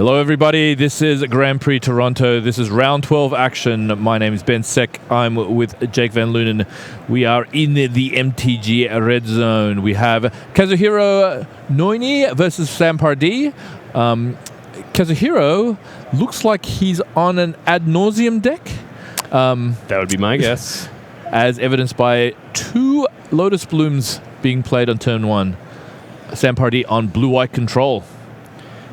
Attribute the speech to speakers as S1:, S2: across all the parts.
S1: Hello everybody, this is Grand Prix Toronto. This is round 12 action. My name is Ben Sek. I'm with Jake Van Lunen. We are in the MTG red zone. We have Kazuhiro Noine versus Sam Pardee. Kazuhiro looks like he's on an ad nauseum deck.
S2: That would be my guess.
S1: As evidenced by 2 Lotus Blooms being played on turn 1. Sam Pardee on blue-white control.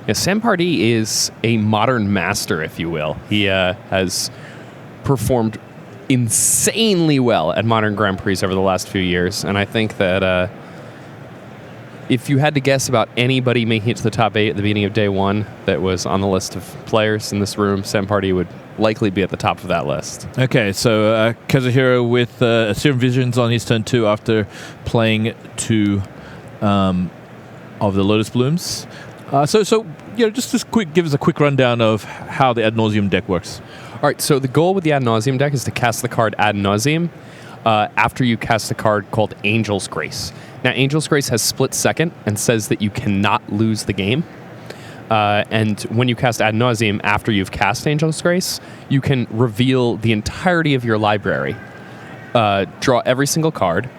S2: Yeah, Sam Pardee is a modern master, if you will. He has performed insanely well at Modern Grand Prix over the last few years, and I think that if you had to guess about anybody making it to the top 8 at the beginning of day 1 that was on the list of players in this room, Sam Pardee would likely be at the top of that list.
S1: Okay, so Kazuhiro with Serum Visions on his turn 2 after playing 2 of the Lotus Blooms. So just give us a quick rundown of how the ad nauseum deck works.
S2: All right, so the goal with the ad nauseum deck is to cast the card ad nauseum after you cast a card called Angel's Grace. Now, Angel's Grace has split second and says that you cannot lose the game. And when you cast ad nauseum after you've cast Angel's Grace, you can reveal the entirety of your library, draw every single card,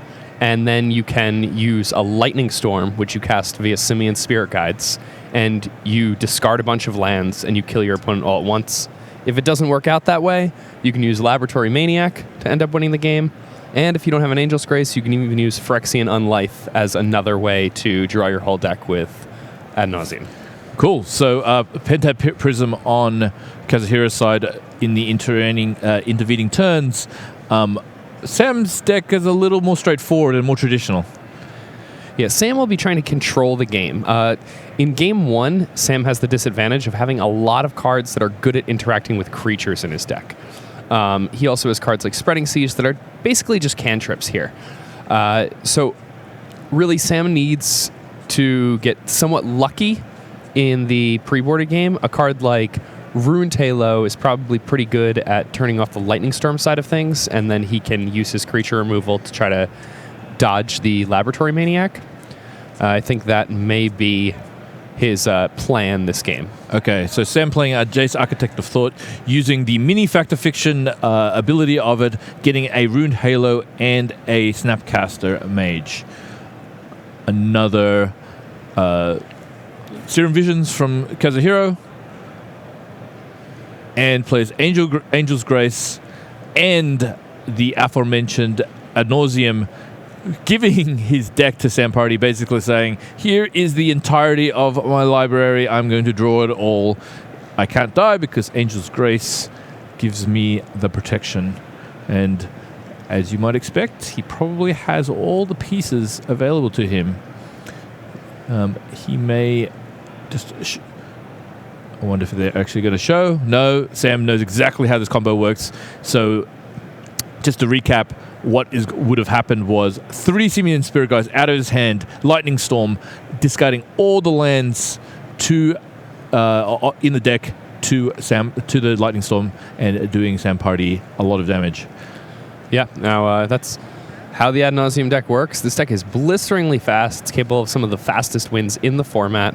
S2: and then you can use a Lightning Storm, which you cast via Simian Spirit Guides, and you discard a bunch of lands and you kill your opponent all at once. If it doesn't work out that way, you can use Laboratory Maniac to end up winning the game. And if you don't have an Angel's Grace, you can even use Phyrexian Unlife as another way to draw your whole deck with ad nauseum.
S1: Cool. So Pentad Prism on Kazuhiro's side in the intervening turns. Sam's deck is a little more straightforward and more traditional.
S2: Yeah, Sam will be trying to control the game. In game 1, Sam has the disadvantage of having a lot of cards that are good at interacting with creatures in his deck. He also has cards like Spreading Siege that are basically just cantrips here. So really, Sam needs to get somewhat lucky in the pre-boarded game. A card like Ruined Halo is probably pretty good at turning off the Lightning Storm side of things, and then he can use his creature removal to try to dodge the Laboratory Maniac. I think that may be his plan this game.
S1: Okay, so Sam playing Jace, Architect of Thought, using the mini Fact of Fiction ability of it, getting a Ruined Halo and a Snapcaster Mage. Another Serum Visions from Kazuhiro, and plays Angel's Grace and the aforementioned ad nauseum, giving his deck to Sam Pardee, basically saying, here is the entirety of my library, I'm going to draw it all. I can't die because Angel's Grace gives me the protection. And as you might expect, he probably has all the pieces available to him. He may just... I wonder if they're actually going to show. No, Sam knows exactly how this combo works. So just to recap, what would have happened was 3 Simian Spirit Guides out of his hand, Lightning Storm, discarding all the lands to in the deck to the Lightning Storm, and doing Sam Pardee a lot of damage.
S2: Yeah, now that's how the ad nauseum deck works. This deck is blisteringly fast. It's capable of some of the fastest wins in the format.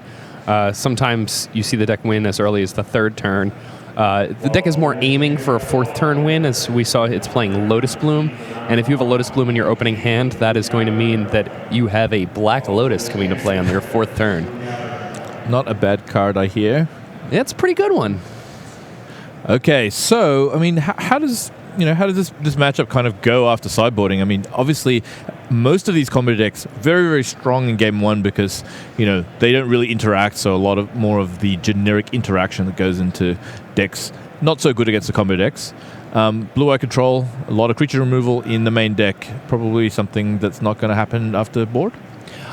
S2: Sometimes you see the deck win as early as the 3rd turn. The deck is more aiming for a 4th turn win, as we saw it's playing Lotus Bloom. And if you have a Lotus Bloom in your opening hand, that is going to mean that you have a Black Lotus coming to play on your 4th turn.
S1: Not a bad card, I hear.
S2: Yeah, it's a pretty good one.
S1: Okay, so, I mean, how does this matchup kind of go after sideboarding? I mean, obviously, most of these combo decks very, very strong in game 1 because, they don't really interact, so a lot of more of the generic interaction that goes into decks. Not so good against the combo decks. Blue-eye control, a lot of creature removal in the main deck. Probably something that's not going to happen after board.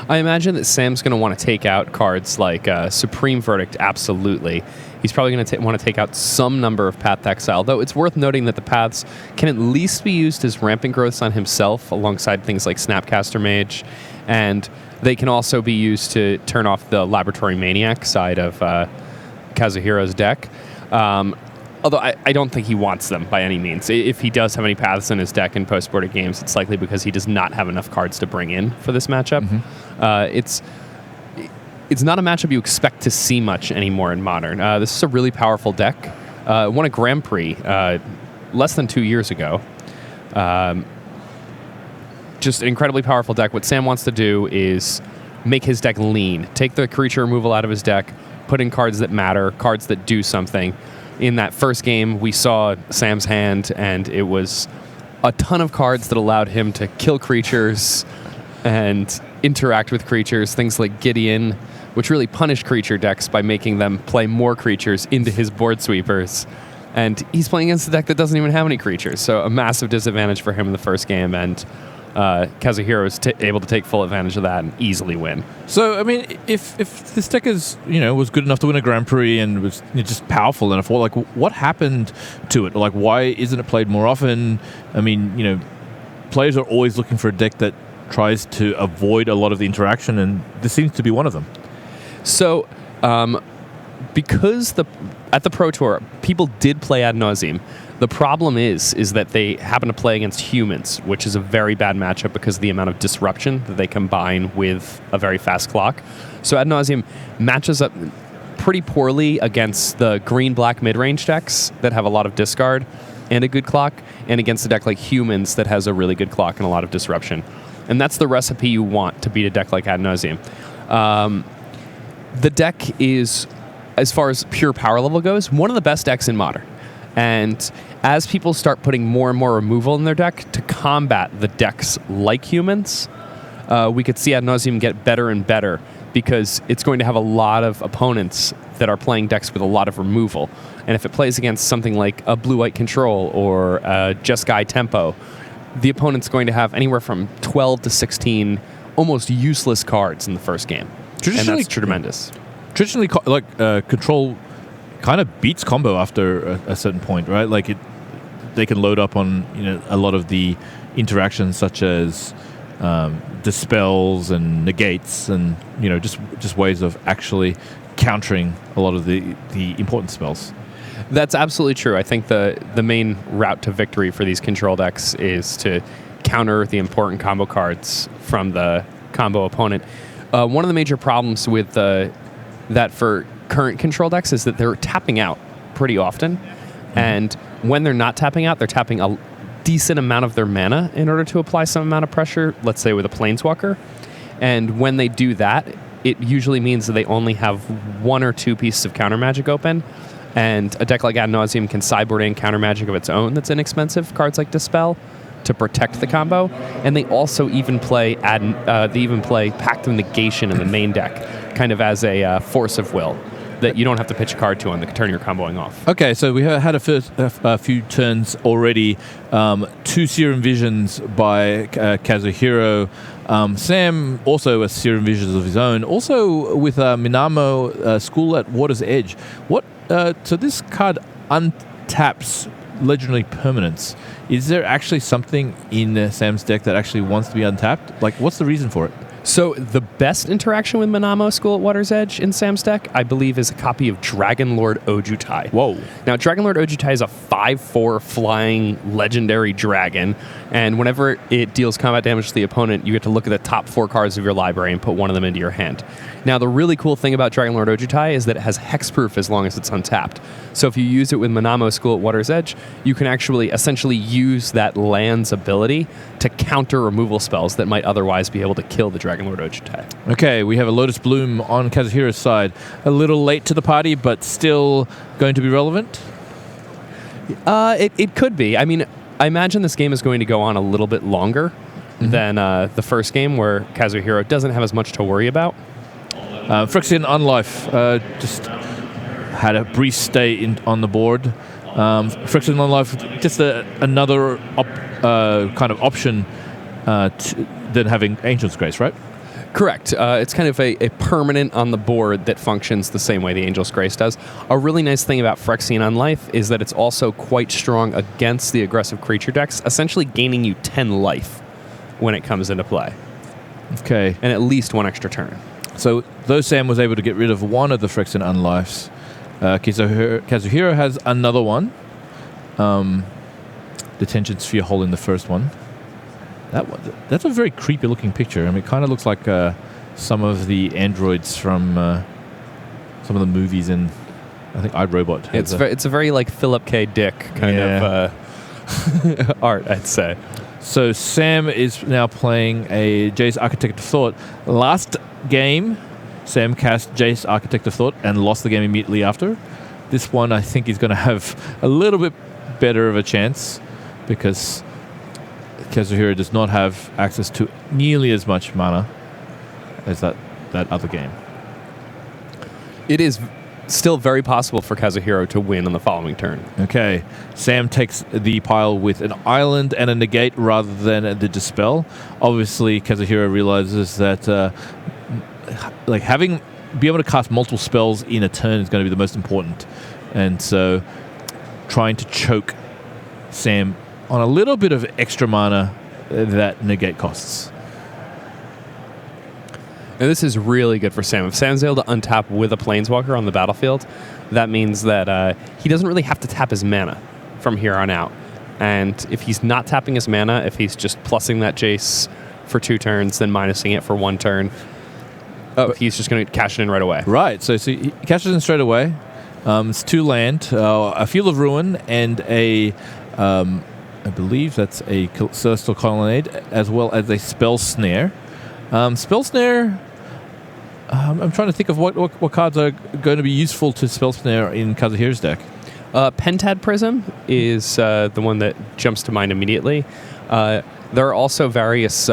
S2: I imagine that Sam's going to want to take out cards like Supreme Verdict, absolutely. He's probably going to want to take out some number of Path to Exile, though it's worth noting that the paths can at least be used as rampant growths on himself, alongside things like Snapcaster Mage, and they can also be used to turn off the Laboratory Maniac side of Kazuhiro's deck. Although I don't think he wants them by any means. If he does have any paths in his deck in post-boarded games, it's likely because he does not have enough cards to bring in for this matchup.
S1: Mm-hmm.
S2: it's not a matchup you expect to see much anymore in Modern. This is a really powerful deck. Won a Grand Prix less than 2 years ago. Just an incredibly powerful deck. What Sam wants to do is make his deck lean. Take the creature removal out of his deck, put in cards that matter, cards that do something. In that first game, we saw Sam's hand, and it was a ton of cards that allowed him to kill creatures and interact with creatures, things like Gideon, which really punished creature decks by making them play more creatures into his board sweepers. And he's playing against a deck that doesn't even have any creatures, so a massive disadvantage for him in the first game, and Kazuhiro is able to take full advantage of that and easily win.
S1: So, I mean, if this deck is, was good enough to win a Grand Prix and was just powerful enough, what happened to it? Like, why isn't it played more often? I mean, players are always looking for a deck that tries to avoid a lot of the interaction, and this seems to be one of them.
S2: So, because at the Pro Tour, people did play ad nauseum. The problem is that they happen to play against humans, which is a very bad matchup because of the amount of disruption that they combine with a very fast clock. So ad nauseum matches up pretty poorly against the green-black mid-range decks that have a lot of discard and a good clock, and against a deck like humans that has a really good clock and a lot of disruption. And that's the recipe you want to beat a deck like ad nauseum. The deck is, as far as pure power level goes, one of the best decks in Modern. And as people start putting more and more removal in their deck to combat the decks like humans, we could see ad nauseum get better and better because it's going to have a lot of opponents that are playing decks with a lot of removal. And if it plays against something like a blue-white control or a Jeskai tempo, the opponent's going to have anywhere from 12 to 16 almost useless cards in the first game. And that's tremendous.
S1: Traditionally, control kind of beats combo after a certain point, right? Like they can load up on a lot of the interactions, such as dispels and negates, and just ways of actually countering a lot of the important spells.
S2: That's absolutely true. I think the main route to victory for these control decks is to counter the important combo cards from the combo opponent. One of the major problems with that for current control decks is that they're tapping out pretty often. And when they're not tapping out, they're tapping a decent amount of their mana in order to apply some amount of pressure, let's say with a Planeswalker. And when they do that, it usually means that they only have one or two pieces of counter magic open. And a deck like ad nauseum can sideboard in counter magic of its own that's inexpensive, cards like Dispel, to protect the combo. And they also even play Pact of Negation in the main deck, kind of as a force of will that you don't have to pitch a card to on the turn you're comboing off.
S1: Okay, so we had a few turns already. 2 Serum Visions by Kazuhiro. Sam also has Serum Visions of his own. Also with Minamo School at Water's Edge. So this card untaps legendary permanents. Is there actually something in Sam's deck that actually wants to be untapped? Like, what's the reason for it?
S2: So the best interaction with Minamo School at Water's Edge in Sam's deck, I believe, is a copy of Dragon Lord Ojutai.
S1: Whoa.
S2: Now, Dragon Lord Ojutai is a 5/4 flying legendary dragon, and whenever it deals combat damage to the opponent, you get to look at the top 4 cards of your library and put one of them into your hand. Now, the really cool thing about Dragon Lord Ojutai is that it has hexproof as long as it's untapped. So if you use it with Minamo School at Water's Edge, you can actually essentially use that land's ability to counter removal spells that might otherwise be able to kill the Dragon Lord Ojutai.
S1: Okay, we have a Lotus Bloom on Kazuhiro's side. A little late to the party, but still going to be relevant?
S2: It could be. I mean, I imagine this game is going to go on a little bit longer than the first game, where Kazuhiro doesn't have as much to worry about.
S1: Phyrexian Unlife just had a brief stay on the board. Phyrexian Unlife, just another kind of option than having Angel's Grace, right?
S2: Correct. It's kind of a permanent on the board that functions the same way the Angel's Grace does. A really nice thing about Phyrexian Unlife is that it's also quite strong against the aggressive creature decks, essentially gaining you 10 life when it comes into play.
S1: Okay.
S2: And at least 1 extra turn.
S1: So, though Sam was able to get rid of one of the Phyrexian Unlifes, Kazuhiro has another one. Detention Sphere Hole in the first one. That's a very creepy looking picture. I mean, it kind of looks like some of the androids from some of the movies in, I think, iRobot.
S2: It's a very like Philip K. Dick kind of art, I'd say.
S1: So Sam is now playing a Jace Architect of Thought. Last game, Sam cast Jace Architect of Thought and lost the game immediately after. This one, I think, is going to have a little bit better of a chance because Kazuhiro does not have access to nearly as much mana as that other game.
S2: It is still very possible for Kazuhiro to win on the following turn.
S1: Okay, Sam takes the pile with an island and a negate rather than the dispel. Obviously, Kazuhiro realizes that be able to cast multiple spells in a turn is going to be the most important, and so trying to choke Sam on a little bit of extra mana that negate costs.
S2: Now, this is really good for Sam. If Sam's able to untap with a Planeswalker on the battlefield, that means that he doesn't really have to tap his mana from here on out. And if he's not tapping his mana, if he's just plussing that Jace for 2 turns, then minusing it for 1 turn, he's just going to cash it in right away.
S1: Right, so he cashes in straight away. It's 2 land, a Field of Ruin, and I believe that's a Celestial Colonnade, as well as a Spell Snare. Spell Snare, I'm trying to think of what cards are going to be useful to Spell Snare in Kazuhiro's deck.
S2: Pentad Prism is the one that jumps to mind immediately. There are also various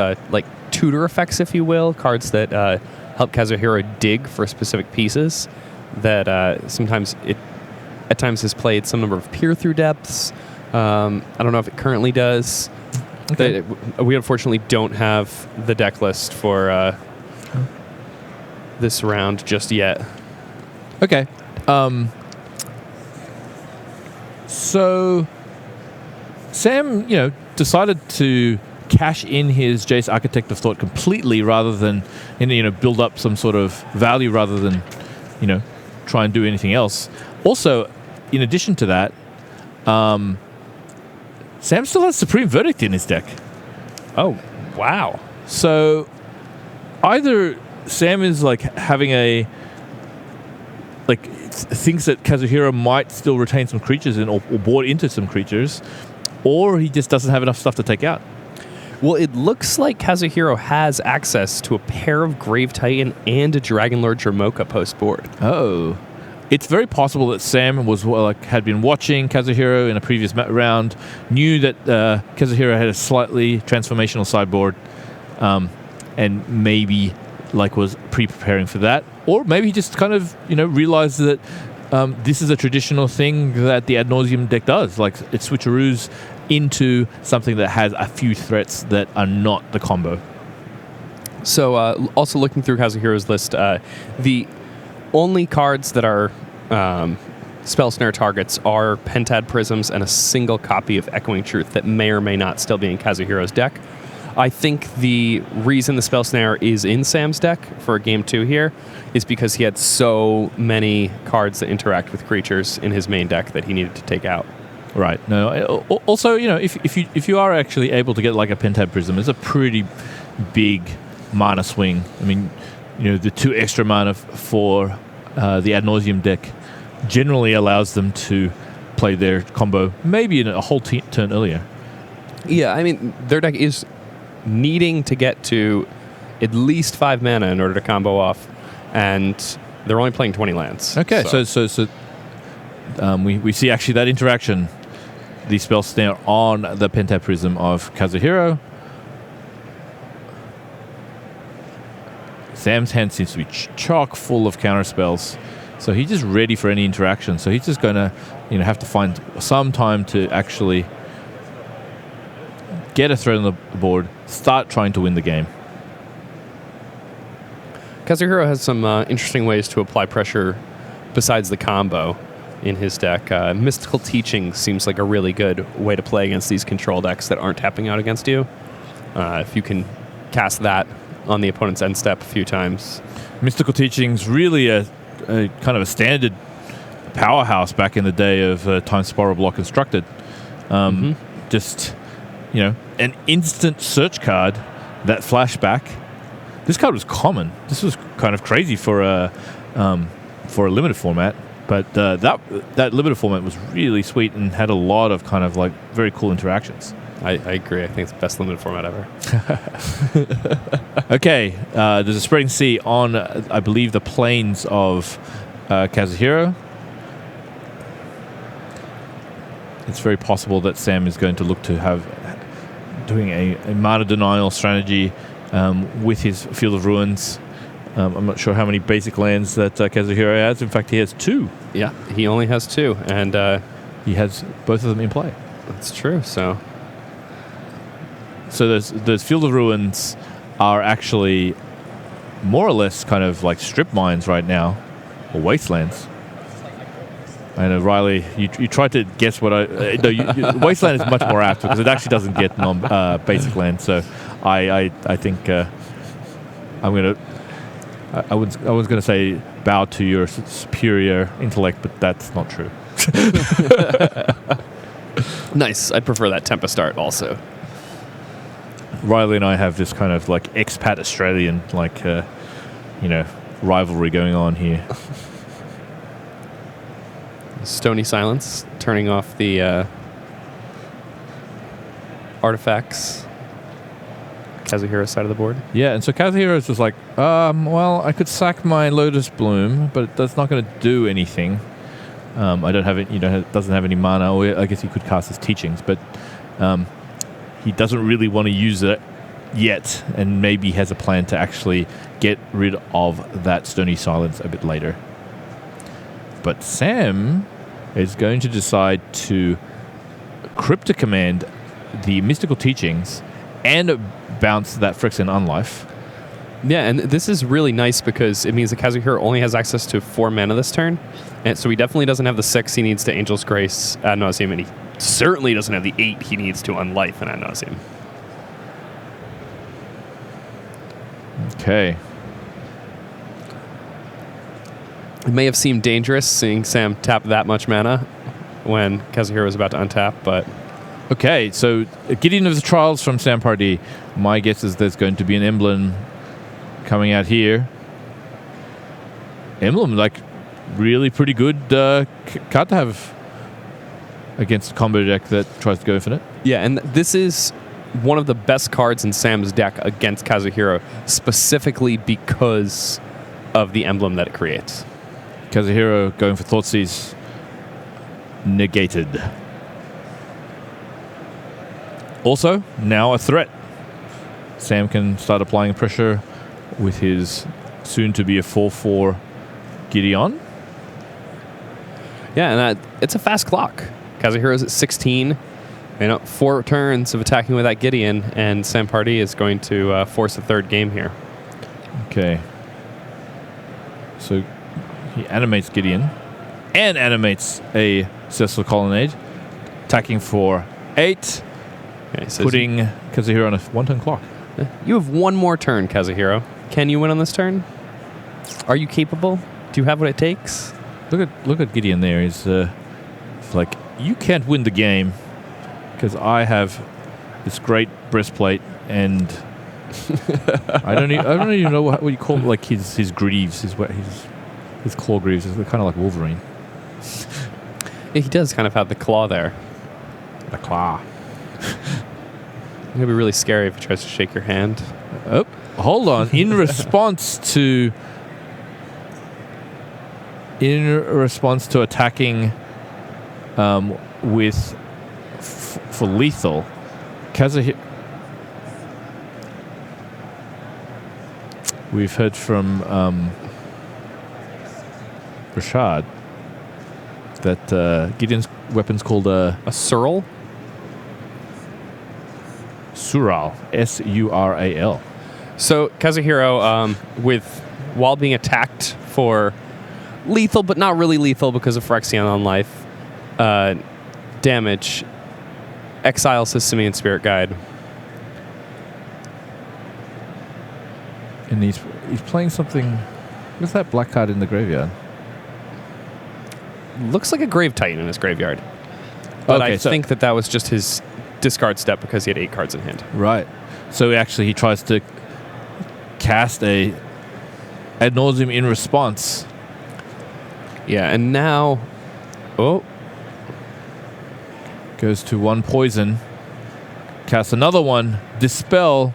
S2: tutor effects, if you will, cards that help Kazuhiro dig for specific pieces that sometimes it at times has played some number of Peer Through Depths. I don't know if it currently does. Okay. We unfortunately don't have the deck list for this round just yet.
S1: Okay. So Sam, decided to cash in his Jace Architect of Thought completely rather than, build up some sort of value rather than, try and do anything else. Also, in addition to that, Sam still has Supreme Verdict in his deck.
S2: Oh, wow.
S1: So either Sam is having thinks that Kazuhiro might still retain some creatures or board into some creatures, or he just doesn't have enough stuff to take out.
S2: Well, it looks like Kazuhiro has access to a pair of Grave Titan and a Dragonlord Dramoka post-board.
S1: Oh. It's very possible that Sam had been watching Kazuhiro in a previous round, knew that Kazuhiro had a slightly transformational sideboard, and maybe was pre-preparing for that. Or maybe he just kind of, realized that this is a traditional thing that the Ad Nauseam deck does. It switcheroos into something that has a few threats that are not the combo.
S2: So also looking through Kazuhiro's list, the only cards that are Spell Snare targets are Pentad Prisms and a single copy of Echoing Truth that may or may not still be in Kazuhiro's deck. I think the reason the Spell Snare is in Sam's deck for Game 2 here is because he had so many cards that interact with creatures in his main deck that he needed to take out.
S1: Right. No. Also, if you are actually able to get a Pentad Prism, it's a pretty big mana swing. I mean, the 2 extra mana for the Ad Nauseam deck generally allows them to play their combo maybe in a whole turn earlier.
S2: Yeah, I mean, their deck is needing to get to at least 5 mana in order to combo off, and they're only playing 20 lands.
S1: Okay, so we see actually that interaction, the Spell Snare on the Pentad Prism of Kazuhiro. Sam's hand seems to be chock full of counter spells, so he's just ready for any interaction. So he's just going to, have to find some time to actually get a threat on the board, start trying to win the game.
S2: Kazuhiro has some interesting ways to apply pressure besides the combo in his deck. Mystical Teaching seems like a really good way to play against these control decks that aren't tapping out against you. If you can cast that on the opponent's end step a few times.
S1: Mystical Teaching's really a kind of a standard powerhouse back in the day of Time Spiral Block Constructed. Just, an instant search card, that flashback, This card was common. This was kind of crazy for a limited format. But that limited format was really sweet and had a lot of kind of like very cool interactions.
S2: I agree. I think it's the best limited format ever.
S1: Okay, there's a spreading sea on, I believe, the plains of Kazuhiro. It's very possible that Sam is going to look to doing a mana denial strategy with his Field of Ruins. I'm not sure how many basic lands that Kazuhiro has. In fact, he has 2.
S2: Yeah, he only has 2, and
S1: he has both of them in play.
S2: That's true. So
S1: those Field of Ruins are actually more or less kind of like strip mines right now, or wastelands. I know, Riley, you tried to guess what no, wasteland is much more apt because it actually doesn't get basic land. So I think I'm gonna. I was gonna say bow to your superior intellect, but that's not true.
S2: Nice. I'd prefer that Tempest art also.
S1: Riley and I have this kind of like expat Australian rivalry going on here.
S2: Stony Silence, turning off the artifacts. Kazuhiro's side of the board.
S1: Yeah, and so Kazuhiro's just like, well, I could sack my Lotus Bloom, but that's not going to do anything. I don't have it. Doesn't have any mana. Or I guess he could cast his Teachings, but he doesn't really want to use it yet, and maybe has a plan to actually get rid of that Stony Silence a bit later. But Sam is going to decide to Crypto Command the Mystical Teachings and bounce that Phyrexian Unlife.
S2: Yeah, and this is really nice because it means that Kazuhiro only has access to 4 mana this turn, and so he definitely doesn't have the 6 he needs to Angel's Grace ad nauseum, and he certainly doesn't have the 8 he needs to Unlife and ad nauseum.
S1: Okay.
S2: It may have seemed dangerous seeing Sam tap that much mana when Kazuhiro was about to untap, but...
S1: Okay, so Gideon of the Trials from Sam Pardee. My guess is there's going to be an emblem coming out here. Emblem, like, really pretty good card to have against a combo deck that tries to go infinite.
S2: Yeah, and this is one of the best cards in Sam's deck against Kazuhiro, specifically because of the emblem that it creates.
S1: Kazuhiro going for Thoughtseize. Negated. Also, now a threat. Sam can start applying pressure with his soon-to-be a 4/4 Gideon.
S2: Yeah, and it's a fast clock. Kazuhiro's at 16. 4 turns of attacking with that Gideon, and Sam Pardee is going to force a 3rd game here.
S1: Okay. So he animates Gideon and animates a Cecil Colonnade, attacking for 8.
S2: Okay,
S1: putting Kazuhiro on a 1-turn clock.
S2: You have 1 more turn, Kazuhiro. Can you win on this turn? Are you capable? Do you have what it takes?
S1: Look at Gideon there. He's like, you can't win the game because I have this great breastplate and I don't even know what you call it, like his greaves, his claw greaves. They're kind of like Wolverine.
S2: Yeah, he does kind of have the claw there.
S1: The claw.
S2: It's going to be really scary if he tries to shake your hand.
S1: Oh, hold on. In response to attacking with for lethal, Kazuhiro. We've heard from Rashad that Gideon's weapon's called a
S2: Sural?
S1: Sural. Sural.
S2: So Kazuhiro, while being attacked for lethal, but not really lethal because of Phyrexian on life damage, exiles his Simian Spirit Guide.
S1: And he's playing something. What's that black card in the graveyard?
S2: Looks like a Grave Titan in his graveyard. But
S1: okay,
S2: I think that was just his discard step because he had 8 cards in hand.
S1: Right. So actually he tries to cast a ad nauseam in response.
S2: Yeah, and now... Oh.
S1: Goes to one poison. Casts another one. Dispel.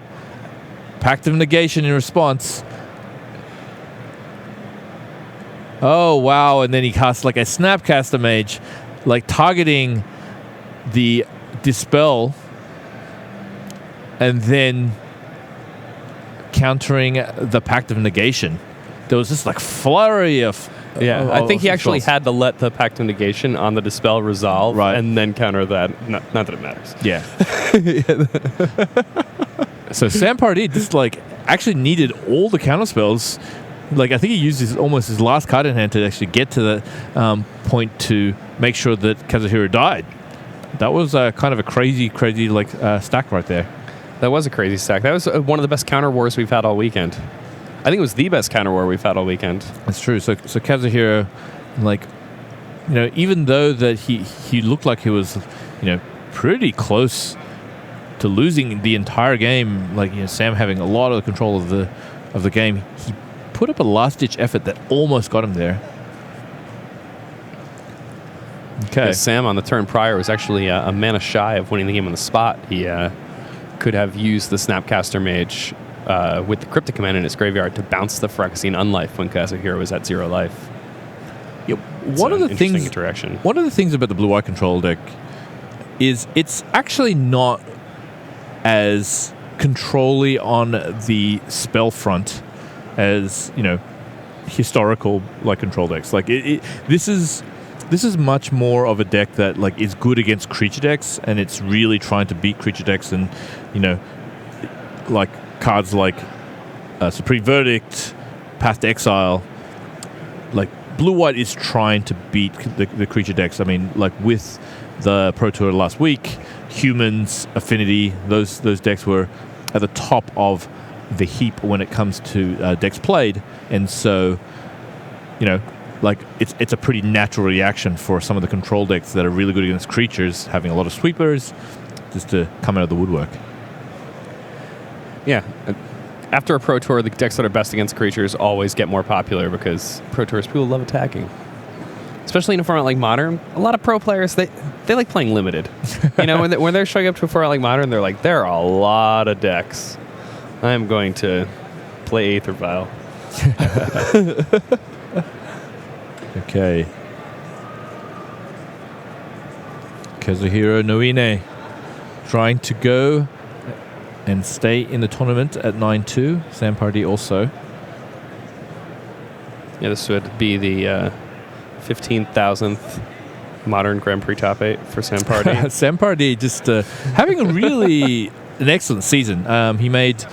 S1: Pact of Negation in response. Oh, wow. And then he casts like a Snapcaster Mage, like targeting the Dispel and then countering the Pact of Negation. There was this like flurry of...
S2: I think he actually had to let the Pact of Negation on the Dispel resolve and then counter that. Not that it matters.
S1: Yeah. So Sam Pardee just like actually needed all the counter spells. Like I think he used almost his last card in hand to actually get to the point to make sure that Kazuhiro died. That was kind of a crazy like stack right there.
S2: That was a crazy stack. That was one of the best counter wars we've had all weekend. I think it was the best counter war we've had all weekend.
S1: That's true. So Kazuhiro, like, you know, even though that he looked like he was, you know, pretty close to losing the entire game, like, you know, Sam having a lot of control of the game, he put up a last-ditch effort that almost got him there. Okay.
S2: Yeah, Sam on the turn prior was actually a mana shy of winning the game on the spot. He could have used the Snapcaster Mage with the Cryptic Command in his graveyard to bounce the Phyrexian Unlife when Kazuhiro was at 0 life.
S1: Yeah, one of the things about the blue-white control deck is it's actually not as controlly on the spell front as, you know, historical like control decks. Like this is much more of a deck that like is good against creature decks, and it's really trying to beat creature decks, and, you know, like cards like Supreme Verdict, Path to Exile. Like blue-white is trying to beat the creature decks. I mean, like with the Pro Tour last week, Humans, Affinity, those decks were at the top of the heap when it comes to decks played, and so, you know, like it's a pretty natural reaction for some of the control decks that are really good against creatures, having a lot of sweepers, just to come out of the woodwork.
S2: Yeah. After a Pro Tour, the decks that are best against creatures always get more popular because Pro Tours people love attacking. Especially in a format like Modern, a lot of pro players, they like playing limited. You know, when they're showing up to a format like Modern, they're like, there are a lot of decks. I'm going to play Aether Vial.
S1: Okay. Kazuhiro Noine trying to go and stay in the tournament at 9-2. Sam Pardee also.
S2: Yeah, this would be the 15,000th Modern Grand Prix top 8 for Sam Pardee.
S1: Sam Pardee just having a really an excellent season. He made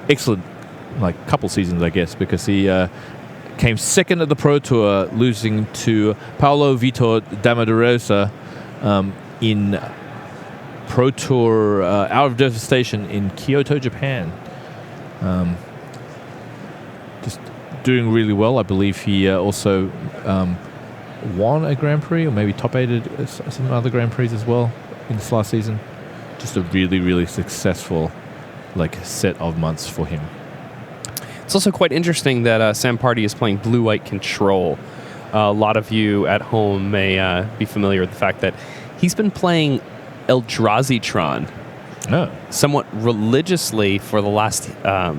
S1: excellent like couple seasons, I guess, because he came second at the Pro Tour, losing to Paolo Vitor Damaderosa in Pro Tour Hour of Devastation in Kyoto, Japan. Just doing really well. I believe he also won a Grand Prix, or maybe top 8 at some other Grand Prix as well in this last season. Just a really, really successful like set of months for him.
S2: It's also quite interesting that Sam Pardee is playing blue-white control. A lot of you at home may be familiar with the fact that he's been playing Eldrazi-tron somewhat religiously for the last, I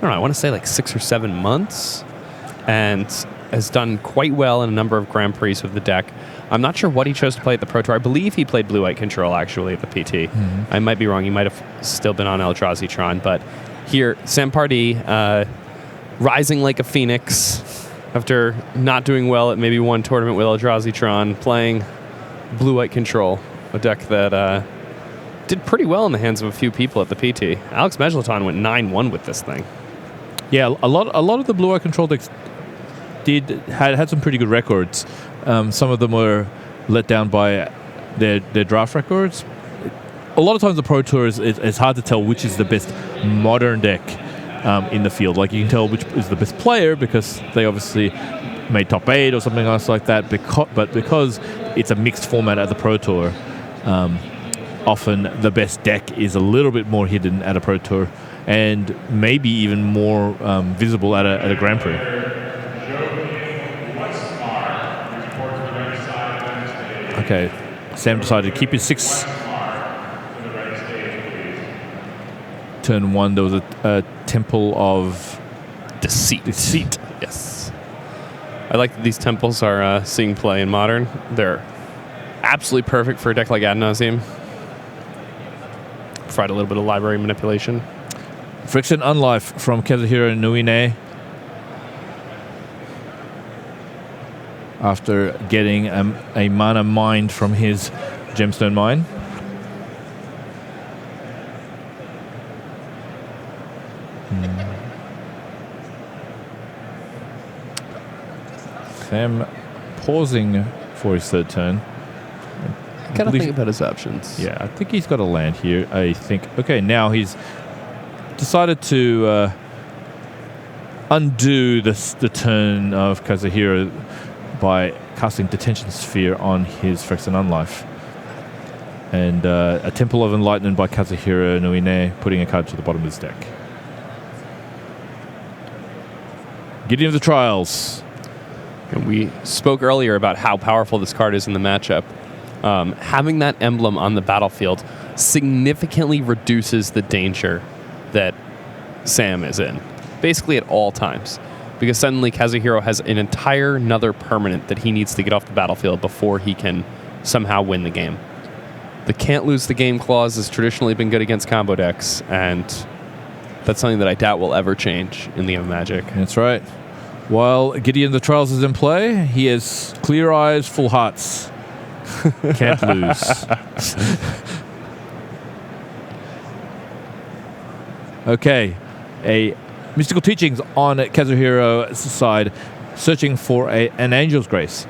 S2: want to say like 6 or 7 months, and has done quite well in a number of Grand Prix with the deck. I'm not sure what he chose to play at the Pro Tour. I believe he played blue-white control actually at the PT. Mm-hmm. I might be wrong. He might have still been on Eldrazi-tron, but here, Sam Pardee, rising like a phoenix after not doing well at maybe one tournament with Eldrazi-tron, playing blue-white control, a deck that did pretty well in the hands of a few people at the PT. Alex Megalton went 9-1 with this thing.
S1: Yeah, a lot of the blue-white control decks had some pretty good records. Some of them were let down by their draft records. A lot of times the Pro Tour it's hard to tell which is the best modern deck in the field. Like you can tell which is the best player because they obviously made top 8 or something else like that. But because it's a mixed format at the Pro Tour, often the best deck is a little bit more hidden at a Pro Tour and maybe even more visible at a Grand Prix. Okay, Sam decided to keep his 6. Turn 1, there was a Temple of
S2: Deceit.
S1: Yes.
S2: I like that these temples are seeing play in Modern. They're absolutely perfect for a deck like Ad Nauseam. Provide a little bit of library manipulation.
S1: Friction Unlife from Kazuhiro Noine. After getting a mana mined from his Gemstone Mine. Sam pausing for his 3rd turn.
S2: Gotta think about his options.
S1: Yeah, I think he's got a land here. I think. Okay, now he's decided to undo the turn of Kazuhiro by casting Detention Sphere on his Phyrexian Unlife. And a Temple of Enlightenment by Kazuhiro Noine, putting a card to the bottom of his deck. Gideon of the Trials.
S2: And we spoke earlier about how powerful this card is in the matchup. Having that emblem on the battlefield significantly reduces the danger that Sam is in, basically at all times. Because suddenly Kazuhiro has an entire another permanent that he needs to get off the battlefield before he can somehow win the game. The can't lose the game clause has traditionally been good against combo decks, and that's something that I doubt will ever change in the game of Magic.
S1: That's right. While Gideon the Trials is in play, he has clear eyes, full hearts. Can't lose. Okay. A Mystical Teachings on Kazuhiro's side, searching for an Angel's Grace.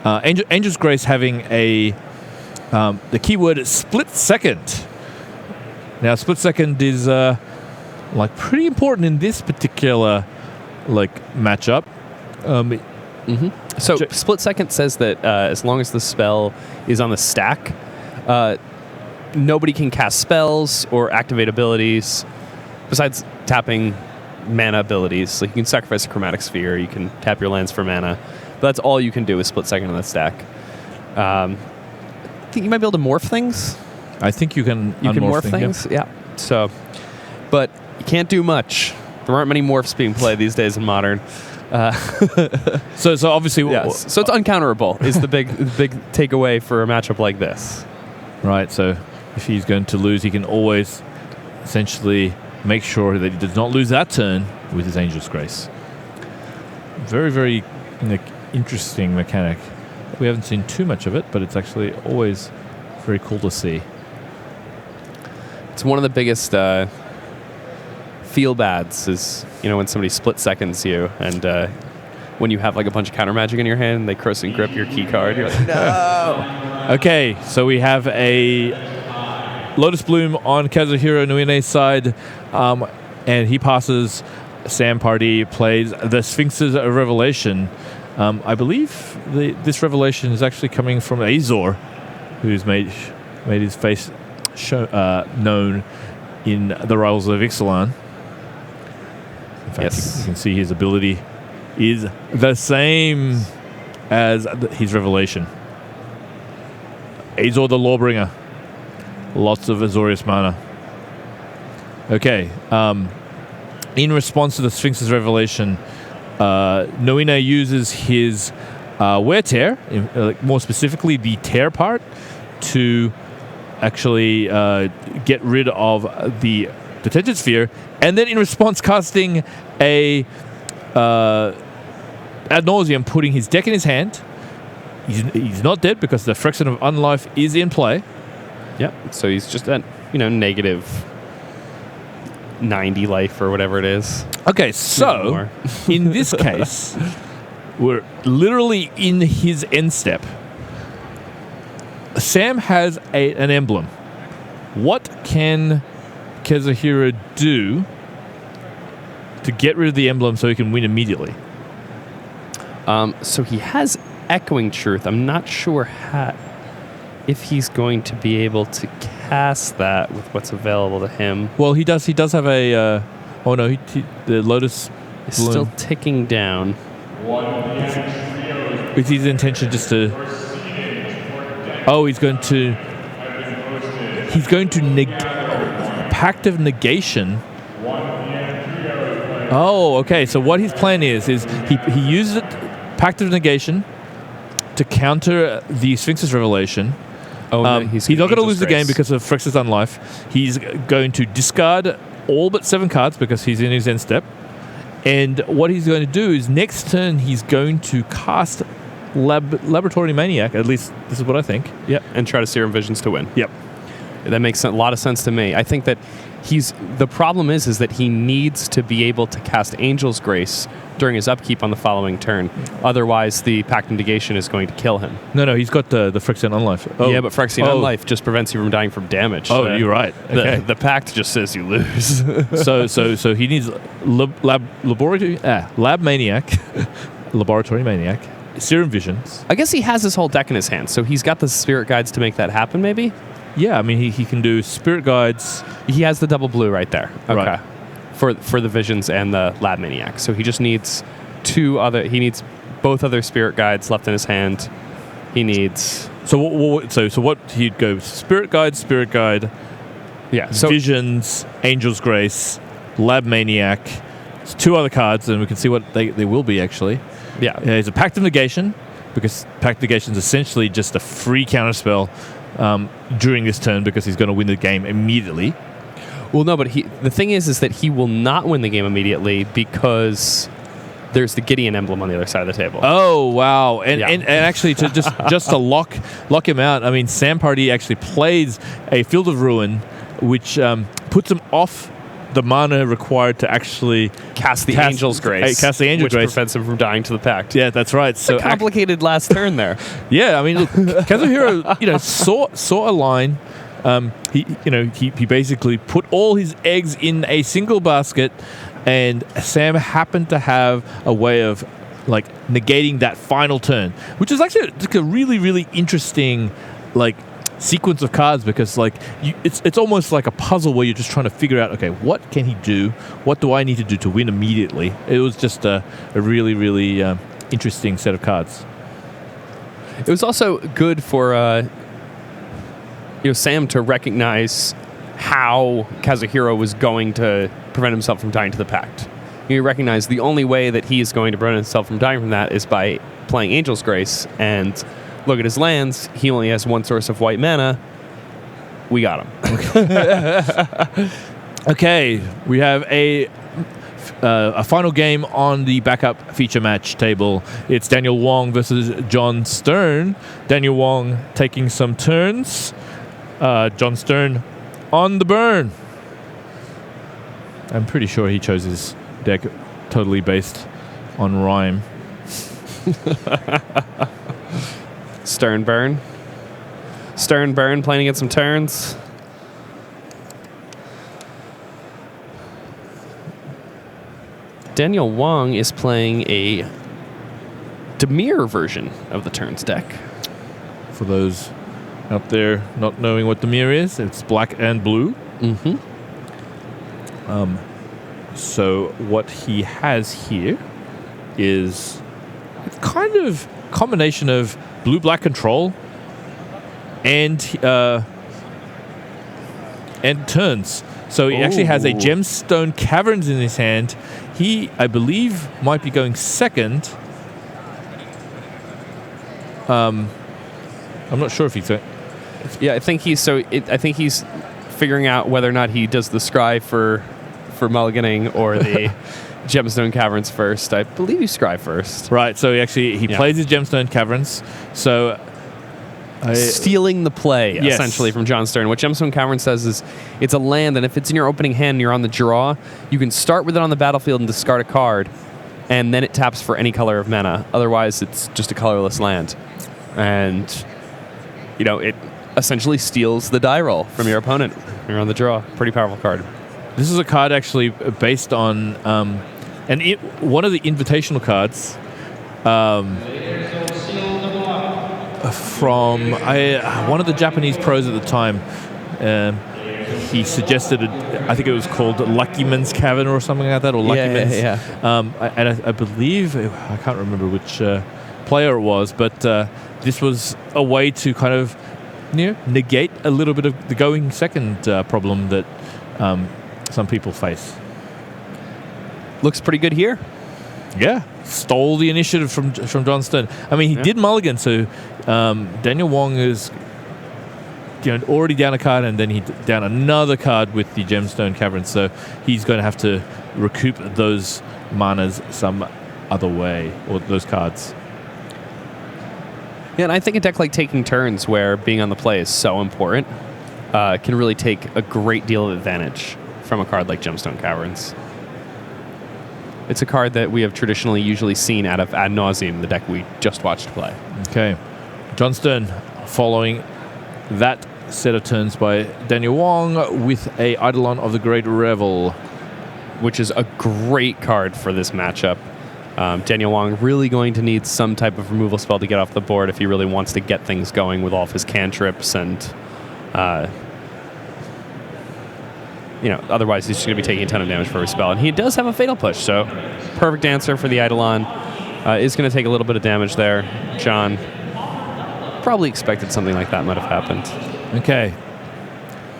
S1: Angel's Grace having the keyword is split second. Now, split second is pretty important in this particular matchup.
S2: So split second says that as long as the spell is on the stack, nobody can cast spells or activate abilities besides tapping mana abilities. Like you can sacrifice a Chromatic Sphere, you can tap your lands for mana, but that's all you can do is split second on the stack. I think you might be able to morph things.
S1: I think you can.
S2: You can morph things. Yeah. So, but you can't do much. There aren't many morphs being played these days in Modern.
S1: So obviously,
S2: yes. So it's uncounterable is the big takeaway for a matchup like this.
S1: Right. So if he's going to lose, he can always essentially make sure that he does not lose that turn with his Angel's Grace. Very, very interesting mechanic. We haven't seen too much of it, but it's actually always very cool to see.
S2: It's one of the biggest feel bads is, when somebody split seconds you and when you have a bunch of counter magic in your hand and they cross and grip your key card, you're like, no!
S1: Okay, so we have a Lotus Bloom on Kazuhiro Noine's side, and he passes. Sam Pardee plays the Sphinx's Revelation. I believe this revelation is actually coming from Azor, who's made his face known in the Rivals of Ixalan. In fact, you can see his ability is the same as his revelation. Azor the Lawbringer. Lots of Azorius mana. Okay. In response to the Sphinx's Revelation, Noine uses his Wear Tear, more specifically the Tear part, to actually get rid of the Detention Sphere, and then in response casting a Ad Nauseam, putting his deck in his hand. He's not dead because the Phyrexian of Unlife is in play.
S2: Yep. So he's just at negative 90 life or whatever it is.
S1: Okay, so in this case, we're literally in his end step. Sam has an emblem. What can Kazuhiro do to get rid of the emblem so he can win immediately?
S2: So he has Echoing Truth. I'm not sure how. if he's going to be able to cast that with what's available to him.
S1: Well, he does have a... oh, no, the Lotus
S2: It's
S1: Bloom.
S2: still ticking down.
S1: Is his intention just to... Oh, he's going to Pact of Negation. Oh, okay. So what his plan is he uses it, Pact of Negation, to counter the Sphinx's Revelation.
S2: Oh, no,
S1: he's not going to lose the game because of Phyrexia's Unlife. He's going to discard all but 7 cards because he's in his end step. And what he's going to do is next turn he's going to cast Laboratory Maniac. At least this is what I think.
S2: Yep, and try to Serum Visions to win.
S1: Yep.
S2: That makes a lot of sense to me. I think that the problem is that he needs to be able to cast Angel's Grace during his upkeep on the following turn. Otherwise, the Pact of Negation is going to kill him.
S1: No, he's got the Phyrexian Unlife. Oh.
S2: Yeah, but Phyrexian Unlife just prevents you from dying from damage.
S1: Oh, you're right. Okay.
S2: The Pact just says you lose.
S1: so he needs Lab Maniac, Laboratory Maniac, Serum Visions.
S2: I guess he has his whole deck in his hand, so he's got the Spirit Guides to make that happen, maybe?
S1: Yeah, I mean, he can do Spirit Guides.
S2: He has the double blue right there. Okay.
S1: Right.
S2: For the Visions and the Lab Maniac. So he just needs he needs both other Spirit Guides left in his hand. He needs...
S1: So what he'd go Spirit Guide,
S2: yeah, so
S1: Visions, Angel's Grace, Lab Maniac. It's 2 other cards, and we can see what they will be, actually.
S2: Yeah.
S1: There's a Pact of Negation, because Pact of Negation is essentially just a free counterspell during this turn because he's going to win the game immediately.
S2: Well, no, but the thing is that he will not win the game immediately because there's the Gideon emblem on the other side of the table.
S1: Oh, wow. And actually, to just to lock him out, I mean, Sam Pardee actually plays a Field of Ruin, which puts him off the mana required to actually
S2: cast the Angel's Grace.
S1: Cast the Angel's Grace.
S2: Which prevents him from dying to the Pact.
S1: Yeah, that's right.
S2: So complicated last turn there.
S1: Yeah, I mean, look, Kazuhiro, saw a line. He basically put all his eggs in a single basket, and Sam happened to have a way of negating that final turn, which is actually a really, really interesting sequence of cards because it's almost like a puzzle where you're just trying to figure out, okay, what can he do? What do I need to do to win immediately? It was just a really, really interesting set of cards.
S2: It was also good for Sam to recognize how Kazuhiro was going to prevent himself from dying to the Pact. You recognize the only way that he is going to prevent himself from dying from that is by playing Angel's Grace, and look at his lands. He only has 1 source of white mana. We got him.
S1: Okay, we have a final game on the backup feature match table. It's Daniel Wong versus John Stern. Daniel Wong taking some turns. John Stern on the burn. I'm pretty sure he chose his deck totally based on rhyme.
S2: Stern burn playing against some turns. Daniel Wong is playing a Dimir version of the turns deck.
S1: For those out there not knowing what Dimir is, it's black and blue.
S2: Mm-hmm.
S1: So what he has here is kind of combination of blue-black control and turns. So he actually has a Gemstone Caverns in his hand. He, I believe, might be going second. I'm not sure if he's...
S2: Yeah, I think he's figuring out whether or not he does the scry for mulliganing or the Gemstone Caverns first. I believe you scry first.
S1: Right, so he plays his Gemstone Caverns. So
S2: stealing the play, essentially, from John Stern. What Gemstone Caverns says is it's a land, and if it's in your opening hand and you're on the draw, you can start with it on the battlefield and discard a card, and then it taps for any color of mana. Otherwise, it's just a colorless land. And, it essentially steals the die roll from your opponent when you're on the draw. Pretty powerful card.
S1: This is a card actually based on one of the invitational cards from one of the Japanese pros at the time. He suggested, I think it was called Lucky Man's Cavern or something like that, or Lucky Man's. And I believe, I can't remember which player it was, but this was a way to kind of negate a little bit of the going second problem that some people face.
S2: Looks pretty good here.
S1: Yeah, stole the initiative from John Stern. I mean, he did mulligan, so Daniel Wong is already down a card, and then he down another card with the Gemstone Cavern, so he's going to have to recoup those manas some other way, or those cards.
S2: Yeah, and I think a deck like Taking Turns, where being on the play is so important, can really take a great deal of advantage from a card like Gemstone Caverns. It's a card that we have traditionally usually seen out of Ad Nauseam, the deck we just watched play.
S1: Okay. John Stern following that set of turns by Daniel Wong with a Eidolon of the Great Revel,
S2: which is a great card for this matchup. Daniel Wong really going to need some type of removal spell to get off the board if he really wants to get things going with all of his cantrips, and otherwise he's just going to be taking a ton of damage for his spell. And he does have a Fatal Push, so perfect answer for the Eidolon. Is going to take a little bit of damage there. John probably expected something like that might have happened.
S1: Okay.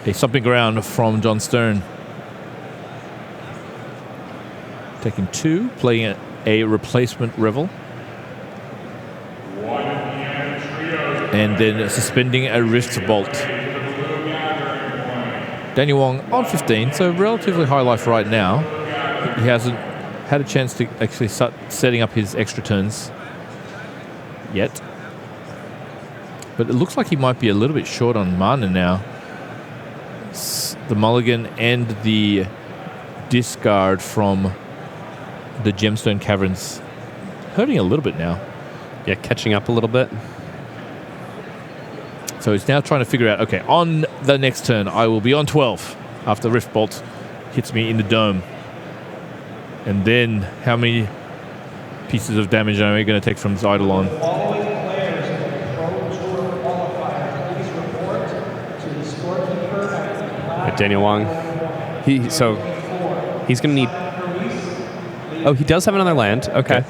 S1: A Stomping Ground from John Stern. Taking 2, playing a Replacement Revel. And then suspending a Rift's Bolt. Daniel Wong on 15, so relatively high life right now. He hasn't had a chance to actually start setting up his extra turns yet. But it looks like he might be a little bit short on mana now. The mulligan and the discard from the Gemstone Caverns hurting a little bit now.
S2: Yeah, catching up a little bit.
S1: So he's now trying to figure out, okay, on the next turn, I will be on 12 after Rift Bolt hits me in the dome. And then how many pieces of damage am I going to take from this Eidolon?
S2: Daniel Wong. He's going to need... Oh, he does have another land. Okay.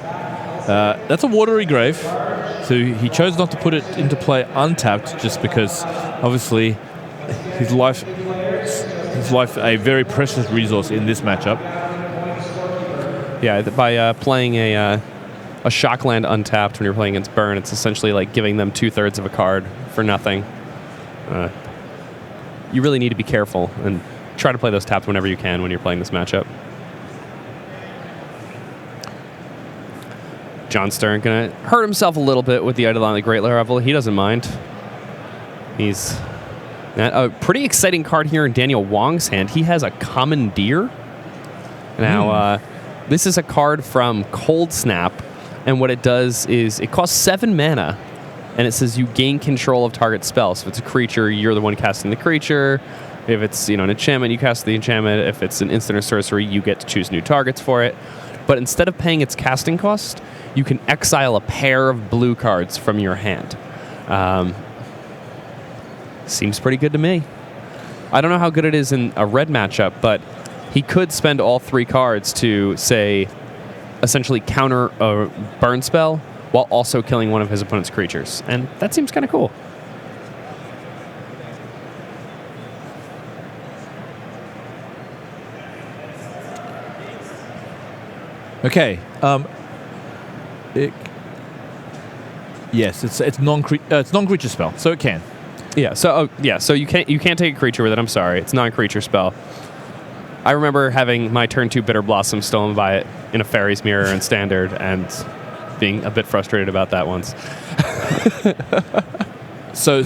S1: That's a Watery Grave. So he chose not to put it into play untapped, just because obviously his life a very precious resource in this matchup.
S2: Yeah, by playing a shock land untapped when you're playing against Burn, it's essentially like giving them 2/3 of a card for nothing. You really need to be careful and try to play those tapped whenever you can when you're playing this matchup. John Stern going to hurt himself a little bit with the Eidolon of the Great Revel. He doesn't mind. He's a pretty exciting card here in Daniel Wong's hand. He has a Commandeer. Now, this is a card from Cold Snap, and what it does is it costs 7 mana, and it says you gain control of target spell. So if it's a creature, you're the one casting the creature. If it's an enchantment, you cast the enchantment. If it's an instant or sorcery, you get to choose new targets for it. But instead of paying its casting cost, you can exile a pair of blue cards from your hand. Seems pretty good to me. I don't know how good it is in a red matchup, but he could spend all 3 cards to, say, essentially counter a burn spell while also killing one of his opponent's creatures. And that seems kind of cool.
S1: Okay. Yes, it's non-creature spell, so it can.
S2: Yeah. So you can't take a creature with it. I'm sorry, it's non-creature spell. I remember having my turn 2 Bitter Blossom stolen by it in a Fairy's Mirror in Standard, and being a bit frustrated about that once.
S1: So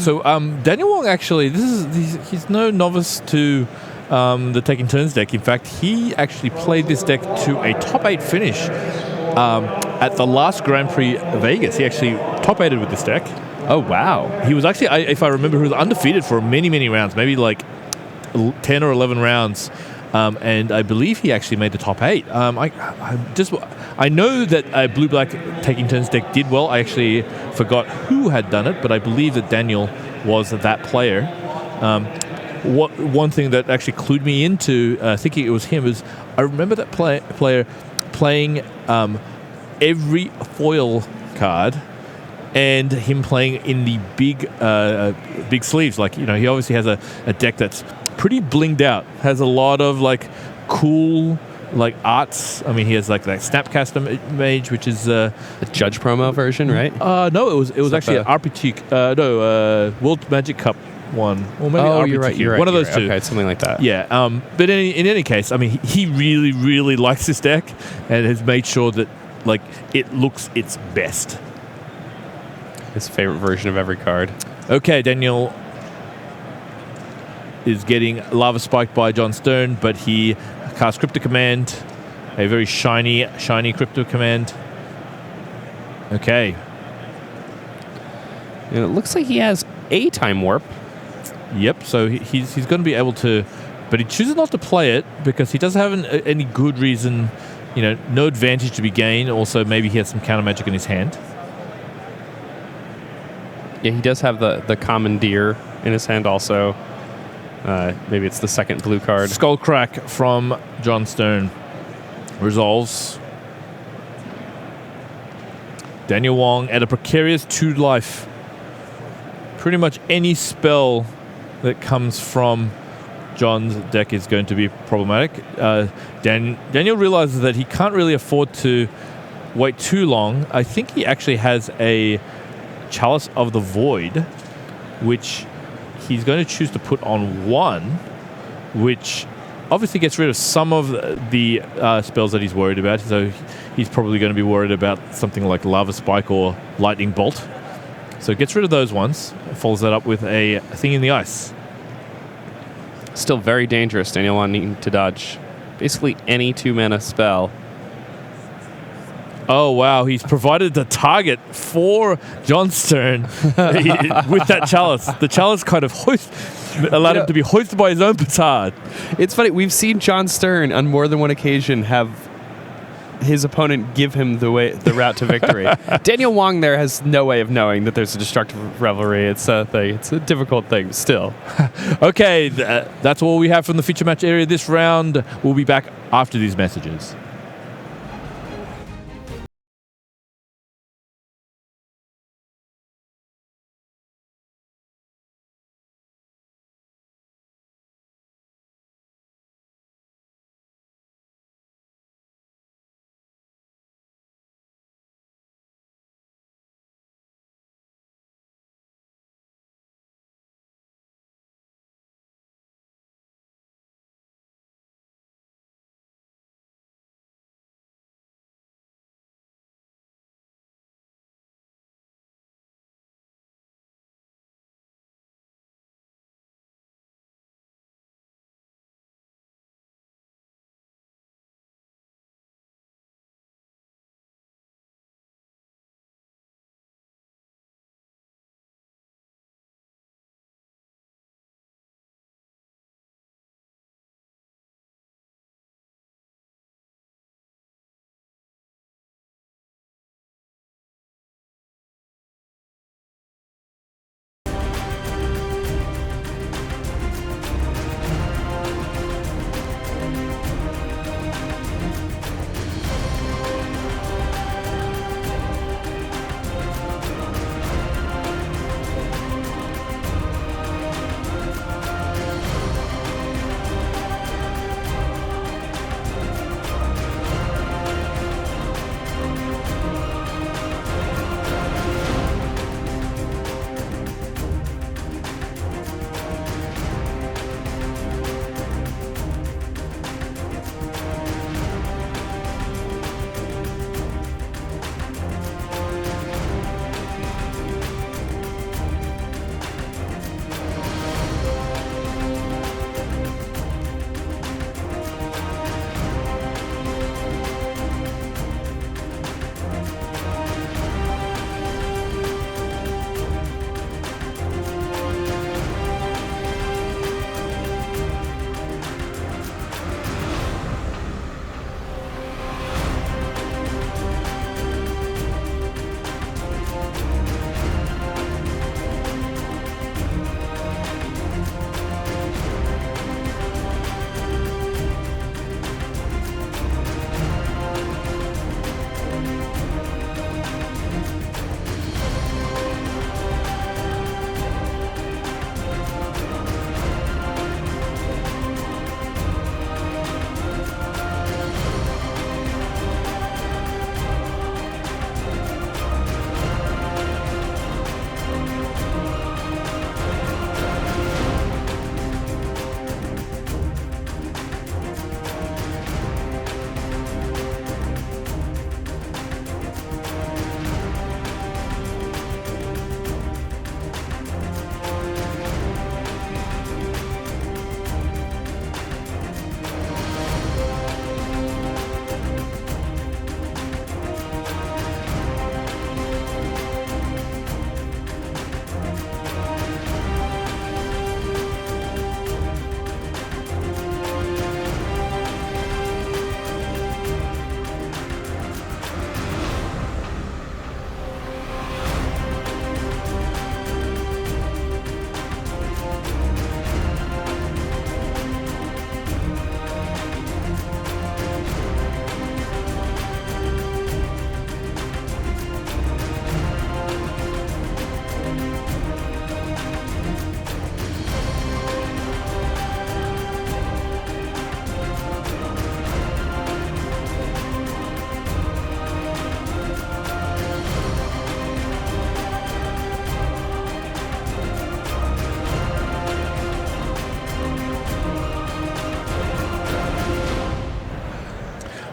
S1: Daniel Wong actually, he's no novice to the Taking Turns deck. In fact, he actually played this deck to a top 8 finish at the last Grand Prix Vegas. He actually top 8'd with this deck.
S2: Oh, wow.
S1: He was actually, if I remember, he was undefeated for many, many rounds, maybe like 10 or 11 rounds and I believe he actually made the top 8. I know that Blue-Black Taking Turns deck did well. I actually forgot who had done it, but I believe that Daniel was that player. One thing that actually clued me into thinking it was him is I remember that player playing every foil card and him playing in the big sleeves. Like, he obviously has a deck that's pretty blinged out, has a lot of like cool like arts. I mean, he has like that Snapcaster Mage, which is
S2: The Judge promo version, right?
S1: no, it was actually an RPG World Magic Cup one, or maybe
S2: Oh,
S1: RPG.
S2: you're right.
S1: One of those two.
S2: Okay, something like that.
S1: Yeah, but in any case, I mean, he really, really likes this deck and has made sure that like it looks its best.
S2: His favorite version of every card.
S1: Okay, Daniel is getting Lava Spiked by John Stern, but he casts Crypto Command, a very shiny Crypto Command. Okay.
S2: And it looks like he has a Time Warp.
S1: Yep, so he's going to be able to, but he chooses not to play it because he doesn't have any good reason, no advantage to be gained. Also, maybe he has some counter magic in his hand.
S2: Yeah, he does have the Commandeer in his hand also. Maybe it's the second blue card.
S1: Skullcrack from John Stern resolves. Daniel Wong at a precarious 2 life. Pretty much any spell that comes from John's deck is going to be problematic. Daniel realizes that he can't really afford to wait too long. I think he actually has a Chalice of the Void, which he's going to choose to put on 1, which obviously gets rid of some of the spells that he's worried about. So he's probably going to be worried about something like Lava Spike or Lightning Bolt. So it gets rid of those ones, follows that up with a Thing in the Ice.
S2: Still very dangerous. Daniel Wong needing to dodge basically any 2-mana spell.
S1: Oh, wow. He's provided the target for John Stern with that Chalice. The Chalice kind of allowed him to be hoisted by his own petard.
S2: It's funny. We've seen John Stern on more than one occasion have his opponent give him the route to victory. Daniel Wong there has no way of knowing that there's a Destructive Revelry. It's a thing. It's a difficult thing still.
S1: Okay, that's all we have from the feature match area this round. We'll be back after these messages.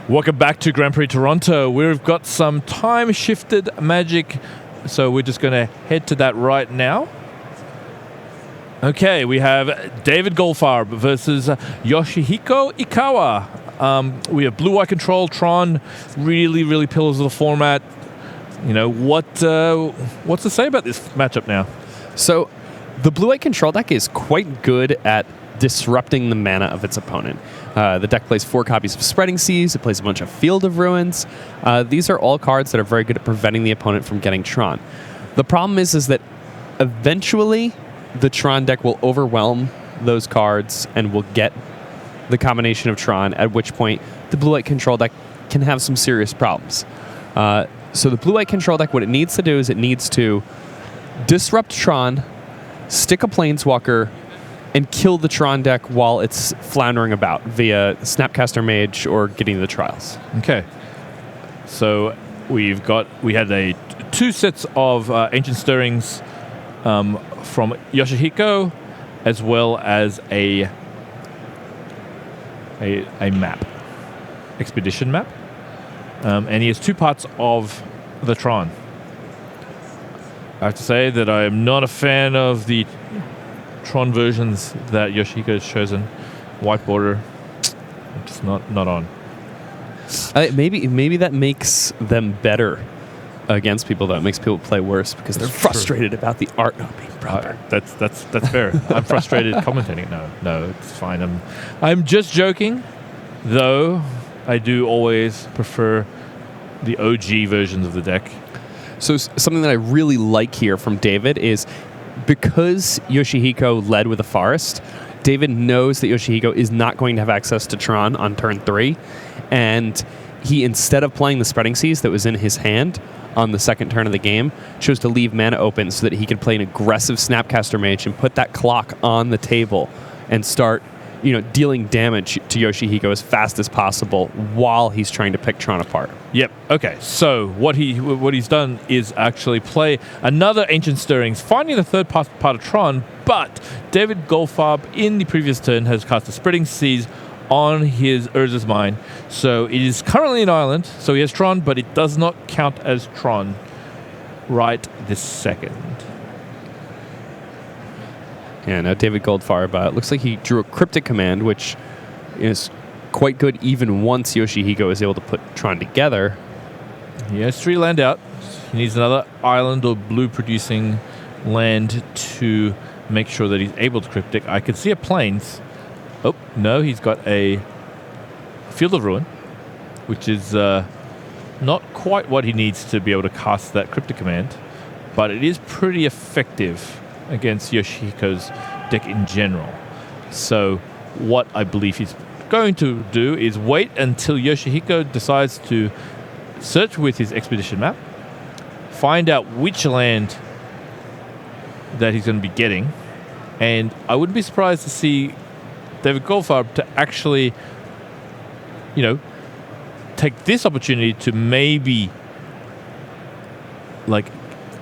S1: Welcome back to Grand Prix Toronto. We've got some time-shifted magic, so we're just going to head to that right now. Okay, we have David Goldfarb versus Yoshihiko Ikawa. We have blue-white control, Tron, really pillars of the format. You know, what's to say about this matchup now?
S2: So the blue-white control deck is quite good at disrupting the mana of its opponent. The deck plays 4 copies of Spreading Seas. It plays a bunch of Field of Ruins. These are all cards that are very good at preventing the opponent from getting Tron. The problem is that eventually the Tron deck will overwhelm those cards and will get the combination of Tron, at which point the blue-white control deck can have some serious problems. So the blue-white control deck, what it needs to do is it needs to disrupt Tron, stick a Planeswalker, and kill the Tron deck while it's floundering about via Snapcaster Mage or getting the Trials.
S1: Okay. So we had 2 sets of Ancient Stirrings from Yoshihiko, as well as a map, Expedition map. And he has 2 parts of the Tron. I have to say that I am not a fan of the Tron versions that Yoshihiko has chosen. White border, just not on.
S2: Maybe that makes them better against people. That makes people play worse because they're frustrated about the art not being proper.
S1: That's fair. I'm frustrated commentating. No, it's fine. I'm just joking, though. I do always prefer the OG versions of the deck.
S2: So something that I really like here from David is because Yoshihiko led with a forest, David knows that Yoshihiko is not going to have access to Tron on turn 3, and he, instead of playing the Spreading Seas that was in his hand on the second turn of the game, chose to leave mana open so that he could play an aggressive Snapcaster Mage and put that clock on the table and start dealing damage to Yoshihiko as fast as possible while he's trying to pick Tron apart.
S1: Yep. Okay. So what he's done is actually play another Ancient Stirrings, finding the third part of Tron. But David Goldfarb in the previous turn has cast a Spreading Seas on his Urza's Mine, so it is currently an island. So he has Tron, but it does not count as Tron right this second.
S2: Yeah, now David Goldfarb, looks like he drew a Cryptic Command, which is quite good even once Yoshihiko is able to put Tron together.
S1: He has 3 land out. He needs another island or blue-producing land to make sure that he's able to Cryptic. I can see a Plains. Oh, no, he's got a Field of Ruin, which is not quite what he needs to be able to cast that Cryptic Command, but it is pretty effective against Yoshihiko's deck in general. So what I believe he's going to do is wait until Yoshihiko decides to search with his Expedition map, find out which land that he's going to be getting, and I wouldn't be surprised to see David Goldfarb to actually, take this opportunity to maybe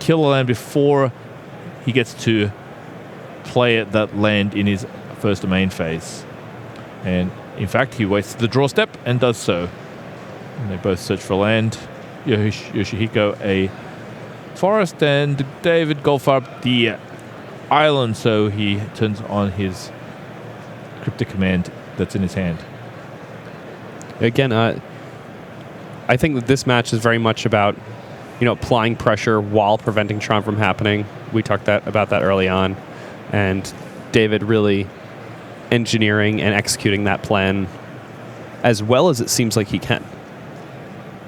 S1: kill a land before he gets to play that land in his first domain phase. And in fact, he waits the draw step and does so. And they both search for land. Yoshihiko a forest and David Goldfarb the island, so he turns on his Cryptic Command that's in his hand.
S2: Again, I think that this match is very much about applying pressure while preventing Tron from happening. We talked about that early on, and David really engineering and executing that plan as well as it seems like he can.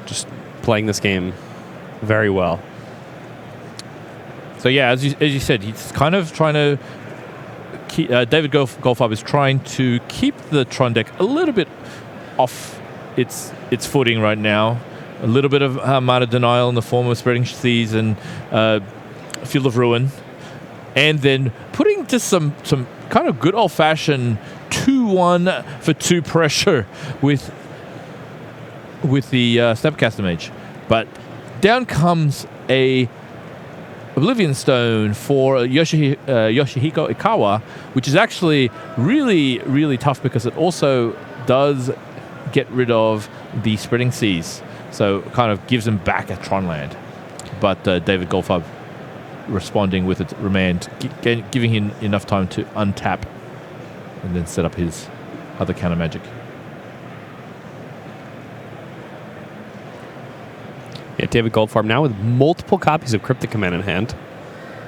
S2: Just playing this game very well.
S1: So yeah, as you said, he's kind of trying to keep, David Goldfarb is trying to keep the Tron deck a little bit off its footing right now. A little bit of mana denial in the form of Spreading Seas and Field of Ruin, and then putting just some kind of good old-fashioned 2-1 for 2 pressure with the Snapcaster Mage. But down comes a Oblivion Stone for Yoshihiko Ikawa, which is actually really, really tough because it also does get rid of the Spreading Seas. So kind of gives him back a Tron land. But David Goldfarb responding with a remand, giving him enough time to untap and then set up his other counter magic.
S2: Yeah, David Goldfarb now with multiple copies of Cryptic Command in hand.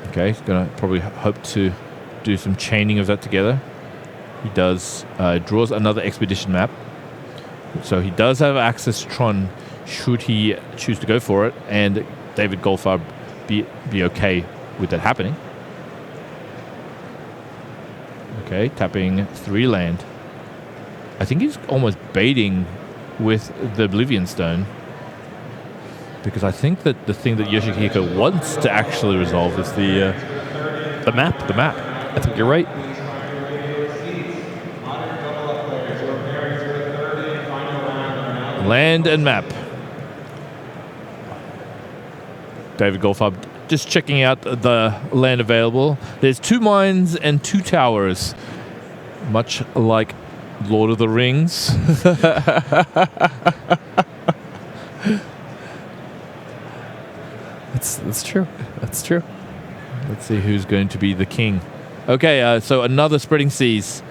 S1: Okay, he's going to probably hope to do some chaining of that together. He does, draws another expedition map. So he does have access to Tron should he choose to go for it, and David Goldfarb be okay with that happening. Okay, tapping 3 land. I think he's almost baiting with the Oblivion Stone, because I think that the thing that Yoshihiko wants to actually resolve is the map. The map.
S2: I think you're right.
S1: Land and map. David Goldfarb just checking out the land available. There's 2 mines and 2 towers, much like Lord of the Rings.
S2: That's true. That's true.
S1: Let's see who's going to be the king. Okay, so another Spreading Seas.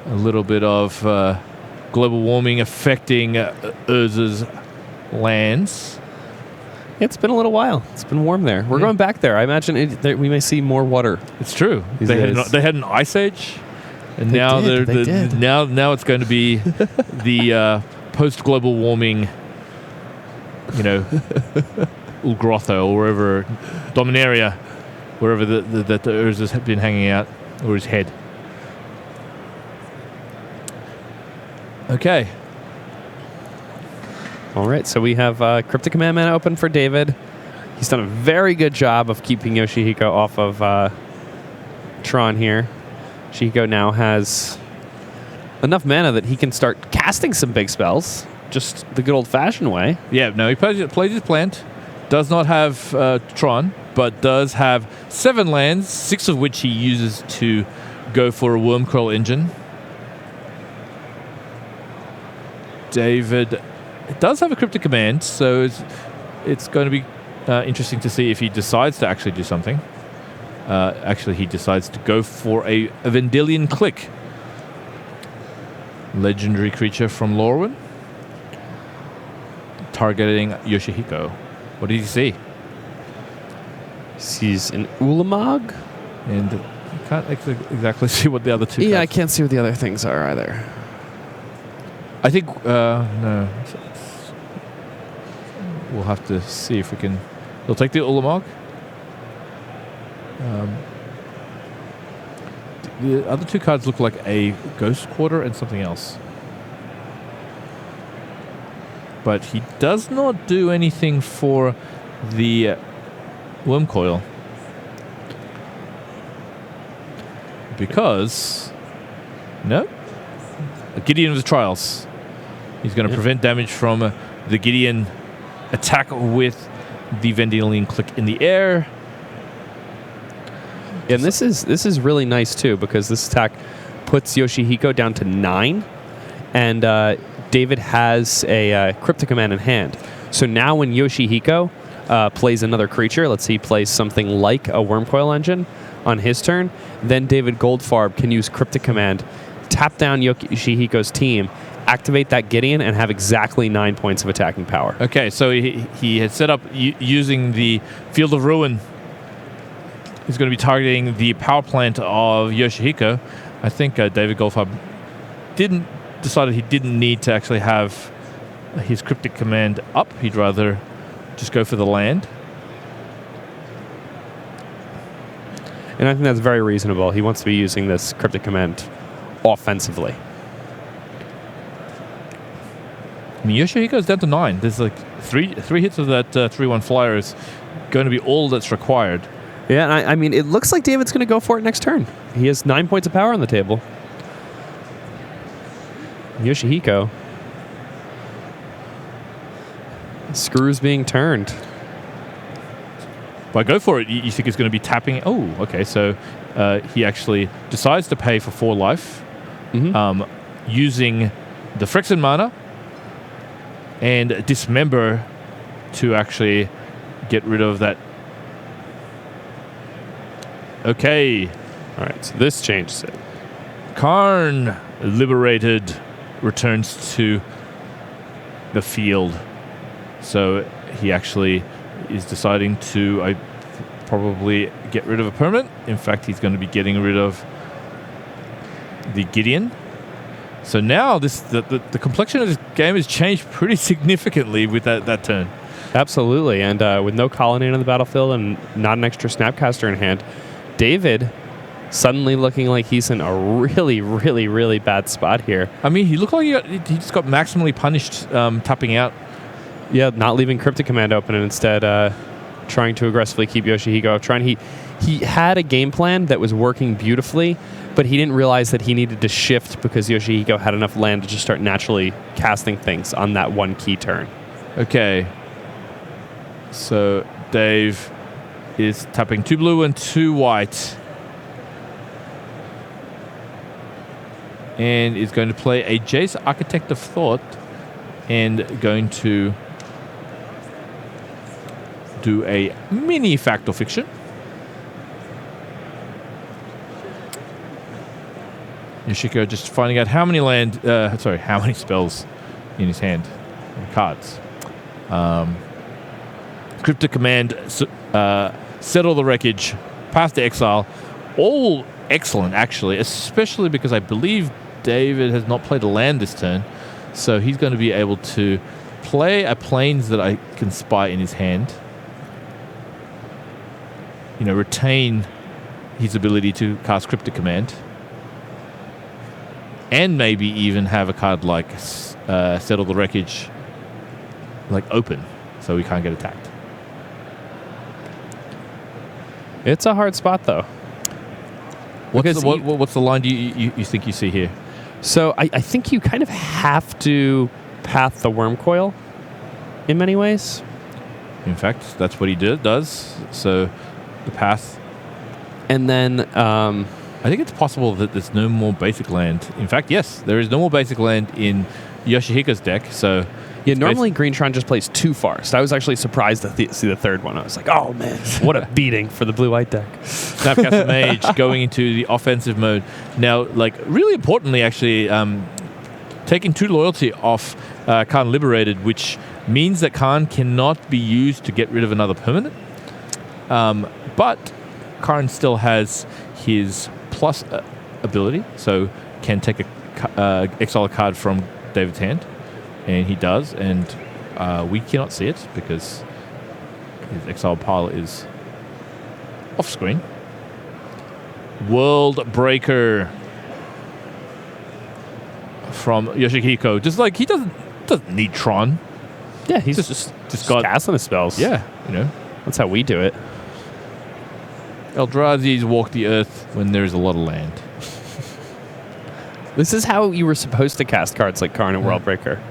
S1: A little bit of global warming affecting Urza's lands.
S2: It's been a little while. It's been warm there. We're going back there. I imagine we may see more water.
S1: It's true. They had an ice age, and now now it's going to be the post global warming. Ulgrotho or wherever, Dominaria, wherever the Urza's have been hanging out, or his head. Okay.
S2: All right, so we have Cryptic Command mana open for David. He's done a very good job of keeping Yoshihiko off of Tron here. Yoshihiko now has enough mana that he can start casting some big spells, just the good old-fashioned way.
S1: Yeah, no, he plays his plant. Does not have Tron, but does have 7 lands, 6 of which he uses to go for a Wormcoil engine. David does have a Cryptic Command, so it's going to be interesting to see if he decides to actually do something. Actually, he decides to go for a Vendilion Click. Legendary creature from Lorwyn. Targeting Yoshihiko. What did he see?
S2: Sees an Ulamog.
S1: And you can't exactly see what the other 2
S2: Yeah,
S1: cards.
S2: I can't see what the other things are either.
S1: I think, no. We'll have to see if we can... He'll take the Ulamog. The other 2 cards look like a Ghost Quarter and something else. But he does not do anything for the Wormcoil. Because... No. A Gideon of the Trials. He's going to prevent damage from the Gideon attack with the Vendilion Click in the air.
S2: And this is really nice too, because this attack puts Yoshihiko down to 9, and David has a Cryptic Command in hand. So now when Yoshihiko plays another creature, let's say he plays something like a Wormcoil engine on his turn, then David Goldfarb can use Cryptic Command, tap down Yoshihiko's team, activate that Gideon, and have exactly 9 points of attacking power.
S1: Okay, so he had set up using the Field of Ruin. He's going to be targeting the power plant of Yoshihiko. I think David Goldfarb decided he didn't need to actually have his Cryptic Command up. He'd rather just go for the land.
S2: And I think that's very reasonable. He wants to be using this Cryptic Command offensively.
S1: I mean, Yoshihiko's down to 9. There's like three hits of that 3/1 flyer is going to be all that's required.
S2: Yeah, and I mean, it looks like David's going to go for it next turn. He has 9 points of power on the table. Yoshihiko. Screws being turned.
S1: By go for it, you think it's going to be tapping. Oh, okay. So he actually decides to pay for 4 life, using the Phyrexian mana and Dismember to actually get rid of that. Okay.
S2: All right, so this changes it.
S1: Karn, liberated, returns to the field. So he actually is deciding to probably get rid of a permanent. In fact, he's going to be getting rid of the Gideon. So now the complexion of this game has changed pretty significantly with that turn.
S2: Absolutely, and with no colony on the battlefield and not an extra Snapcaster in hand, David suddenly looking like he's in a really, really, really bad spot here.
S1: I mean, he looked like he just got maximally punished tapping out.
S2: Yeah, not leaving Cryptic Command open and instead trying to aggressively keep Yoshihiko. He had a game plan that was working beautifully, but he didn't realize that he needed to shift because Yoshihiko had enough land to just start naturally casting things on that one key turn.
S1: Okay. So Dave is tapping 2 blue and 2 white. And is going to play a Jace Architect of Thought and going to do a mini Fact or Fiction. Yoshihiko just finding out how many how many spells in his hand, cards. Cryptic Command, Settle the Wreckage, Path to Exile, all excellent actually, especially because I believe David has not played a land this turn, so he's going to be able to play a planes that I can spy in his hand. You know, retain his ability to cast Cryptic Command, and maybe even have a card like Settle the Wreckage like open, so we can't get attacked.
S2: It's a hard spot though.
S1: What's the line you think you see here?
S2: So I think you kind of have to path the Worm Coil in many ways.
S1: In fact, that's what he does. So the path.
S2: And then
S1: I think it's possible that there's no more basic land. In fact, yes, there is no more basic land in Yoshihiko's deck. So
S2: yeah, normally Greentron just plays too far. So I was actually surprised to see the third one. I was like, oh man, what a beating for the blue-white deck.
S1: Snapcaster Mage going into the offensive mode. Now, like, really importantly, actually, taking 2 loyalty off Karn Liberated, which means that Karn cannot be used to get rid of another permanent. But Karn still has his plus ability, so can take exile a card from David's hand. And he does, and we cannot see it because his exile pile is off screen. World Breaker from Yoshihiko. Just like he doesn't need Tron.
S2: Yeah, he's just got casting his spells.
S1: Yeah, you know.
S2: That's how we do it.
S1: Eldrazi's walk the earth when there's a lot of land.
S2: This is how you were supposed to cast cards like Karn and World Breaker.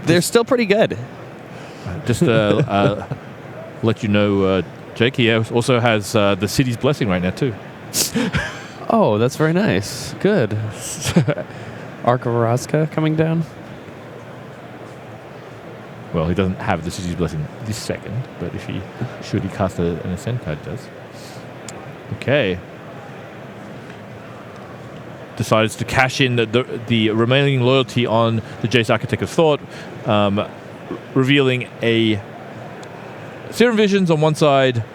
S2: They're still pretty good.
S1: Just let you know, Jake, he also has the City's Blessing right now, too.
S2: Oh, that's very nice. Good. Arc of Araska coming down.
S1: Well, he doesn't have the City's Blessing this second, but if he cast an Ascend card, it does. Okay. Decides to cash in the remaining loyalty on the Jace Architect of Thought, revealing a Serum Visions on one side,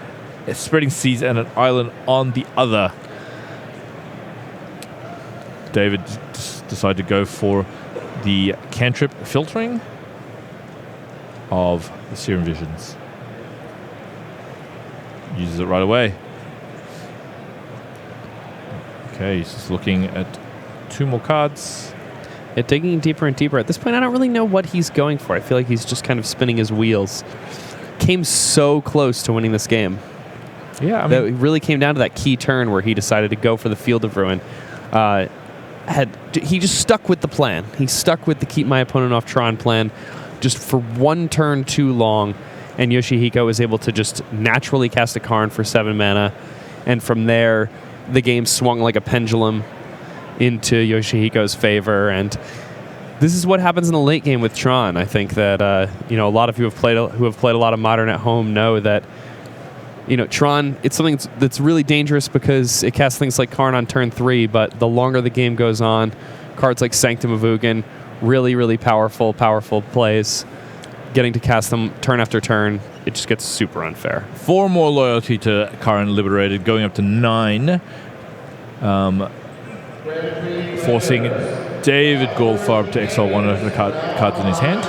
S1: a Spreading Seas and an Island on the other. David decided to go for the cantrip filtering of the Serum Visions. Uses it right away. Okay, he's just looking at 2 more cards.
S2: Yeah, digging deeper and deeper. At this point, I don't really know what he's going for. I feel like he's just kind of spinning his wheels. Came so close to winning this game.
S1: Yeah, I mean,
S2: it really came down to that key turn where he decided to go for the Field of Ruin. He just stuck with the plan. He stuck with the keep my opponent off Tron plan just for 1 turn too long, and Yoshihiko was able to just naturally cast a Karn for 7 mana, and from there the game swung like a pendulum into Yoshihiko's favor, and This is what happens in the late game with Tron. I think that a lot of you who have played a lot of Modern at home know that Tron, it's something that's really dangerous because it casts things like Karn on turn 3, but the longer the game goes on, cards like Sanctum of Ugin, really, really powerful plays, getting to cast them turn after turn, it just gets super unfair.
S1: 4 more loyalty to Karn Liberated, going up to 9. Forcing David Goldfarb to exile one of the cards in his hand.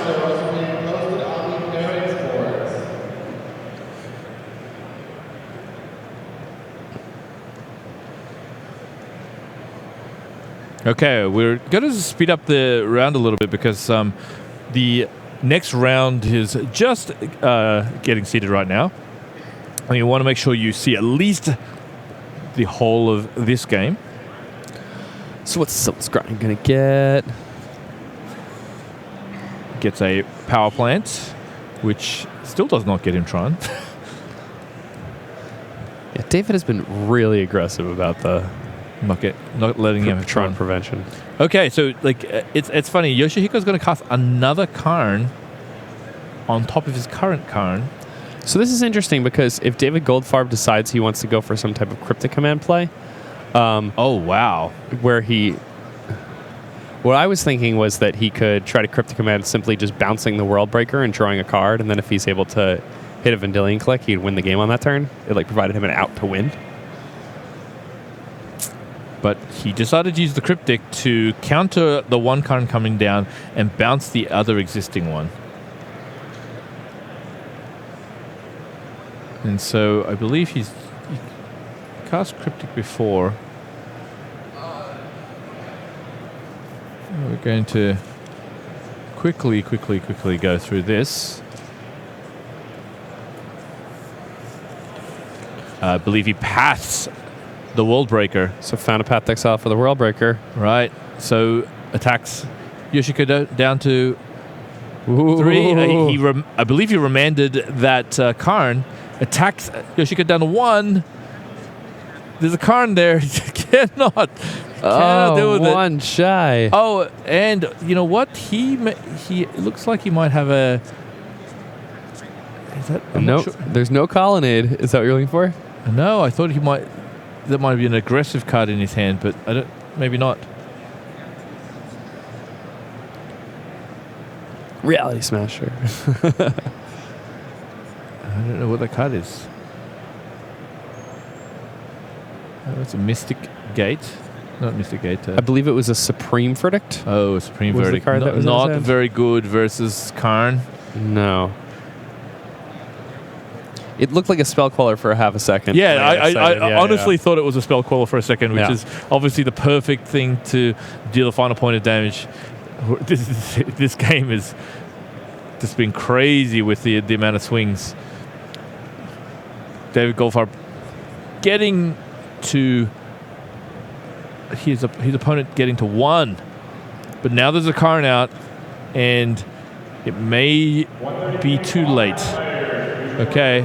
S1: Okay, we're going to speed up the round a little bit because the next round is just getting seated right now. And you want to make sure you see at least the whole of this game.
S2: So what's Scrying going to get?
S1: Gets a power plant, which still does not get him Tron.
S2: Yeah, David has been really aggressive about the
S1: not letting him have
S2: Tron prevention.
S1: Okay, so it's funny. Yoshihiko's going to cast another Karn on top of his current Karn.
S2: So this is interesting because if David Goldfarb decides he wants to go for some type of cryptic command play,
S1: oh wow,
S2: what I was thinking was that he could try to cryptic command simply just bouncing the World Breaker and drawing a card, and then if he's able to hit a Vendilion Click, he'd win the game on that turn. It provided him an out to win.
S1: But he decided to use the Cryptic to counter the one Karn coming down and bounce the other existing one. And so I believe he cast Cryptic before. We're going to quickly go through this. I believe he paths the World Breaker.
S2: So found a path to exile for the World Breaker.
S1: Right. So attacks Yoshihiko down to 3. I believe he remanded that Karn. Attacks Yoshihiko down to 1. There's a Karn there. Cannot deal with it.
S2: 1 shy.
S1: Oh, and you know what? He looks like he might have a. Is that?
S2: Nope. Sure. There's no Colonnade. Is that what you're looking for?
S1: No, I thought he might. That might be an aggressive card in his hand, but I don't. Maybe not.
S2: Reality Smasher.
S1: I don't know what that card is. That's a Mystic Gate. Not Mystic Gate.
S2: I believe it was a Supreme Verdict.
S1: Oh, a Supreme Verdict.
S2: Card that was
S1: not very good versus Karn.
S2: No. It looked like a spell queller for a half a second.
S1: Yeah, I honestly thought it was a spell queller for a second, which is obviously the perfect thing to deal the final point of damage. This game has just been crazy with the amount of swings. David Goldfarb getting to his opponent getting to 1, but now there's a Karn out, and it may be too late. Okay,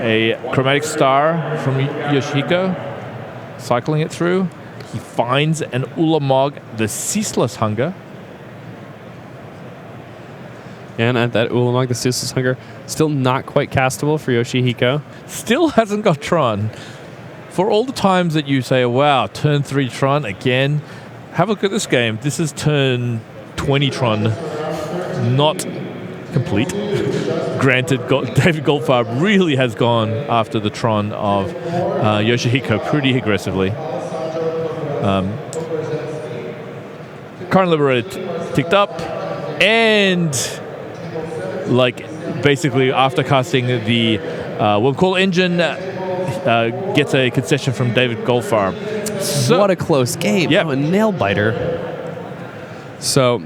S1: a Chromatic Star from Yoshihiko, cycling it through. He finds an Ulamog, the Ceaseless Hunger.
S2: And at that Ulamog, the Ceaseless Hunger, still not quite castable for Yoshihiko.
S1: Still hasn't got Tron. For all the times that you say, wow, turn 3 Tron again, have a look at this game. This is turn 20 Tron, not complete. Granted, David Goldfarb really has gone after the Tron of Yoshihiko pretty aggressively. Karn Liberated ticked up, and basically after casting the Webcall Engine, gets a concession from David Goldfarb.
S2: So, what a close game.
S1: Yeah.
S2: Oh, a nail biter. So,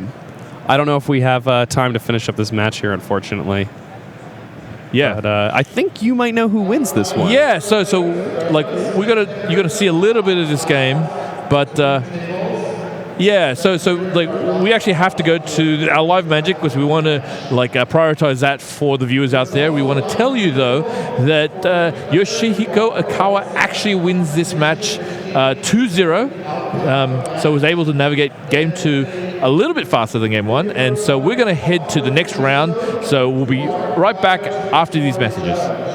S2: I don't know if we have time to finish up this match here, unfortunately.
S1: Yeah.
S2: But I think you might know who wins this one.
S1: Yeah, so you're gonna see a little bit of this game, but yeah, so we actually have to go to our live magic because we want to prioritize that for the viewers out there. We want to tell you though that Yoshihiko Ikawa actually wins this match 2-0, so was able to navigate game 2 a little bit faster than game one. And so we're going to head to the next round. So we'll be right back after these messages.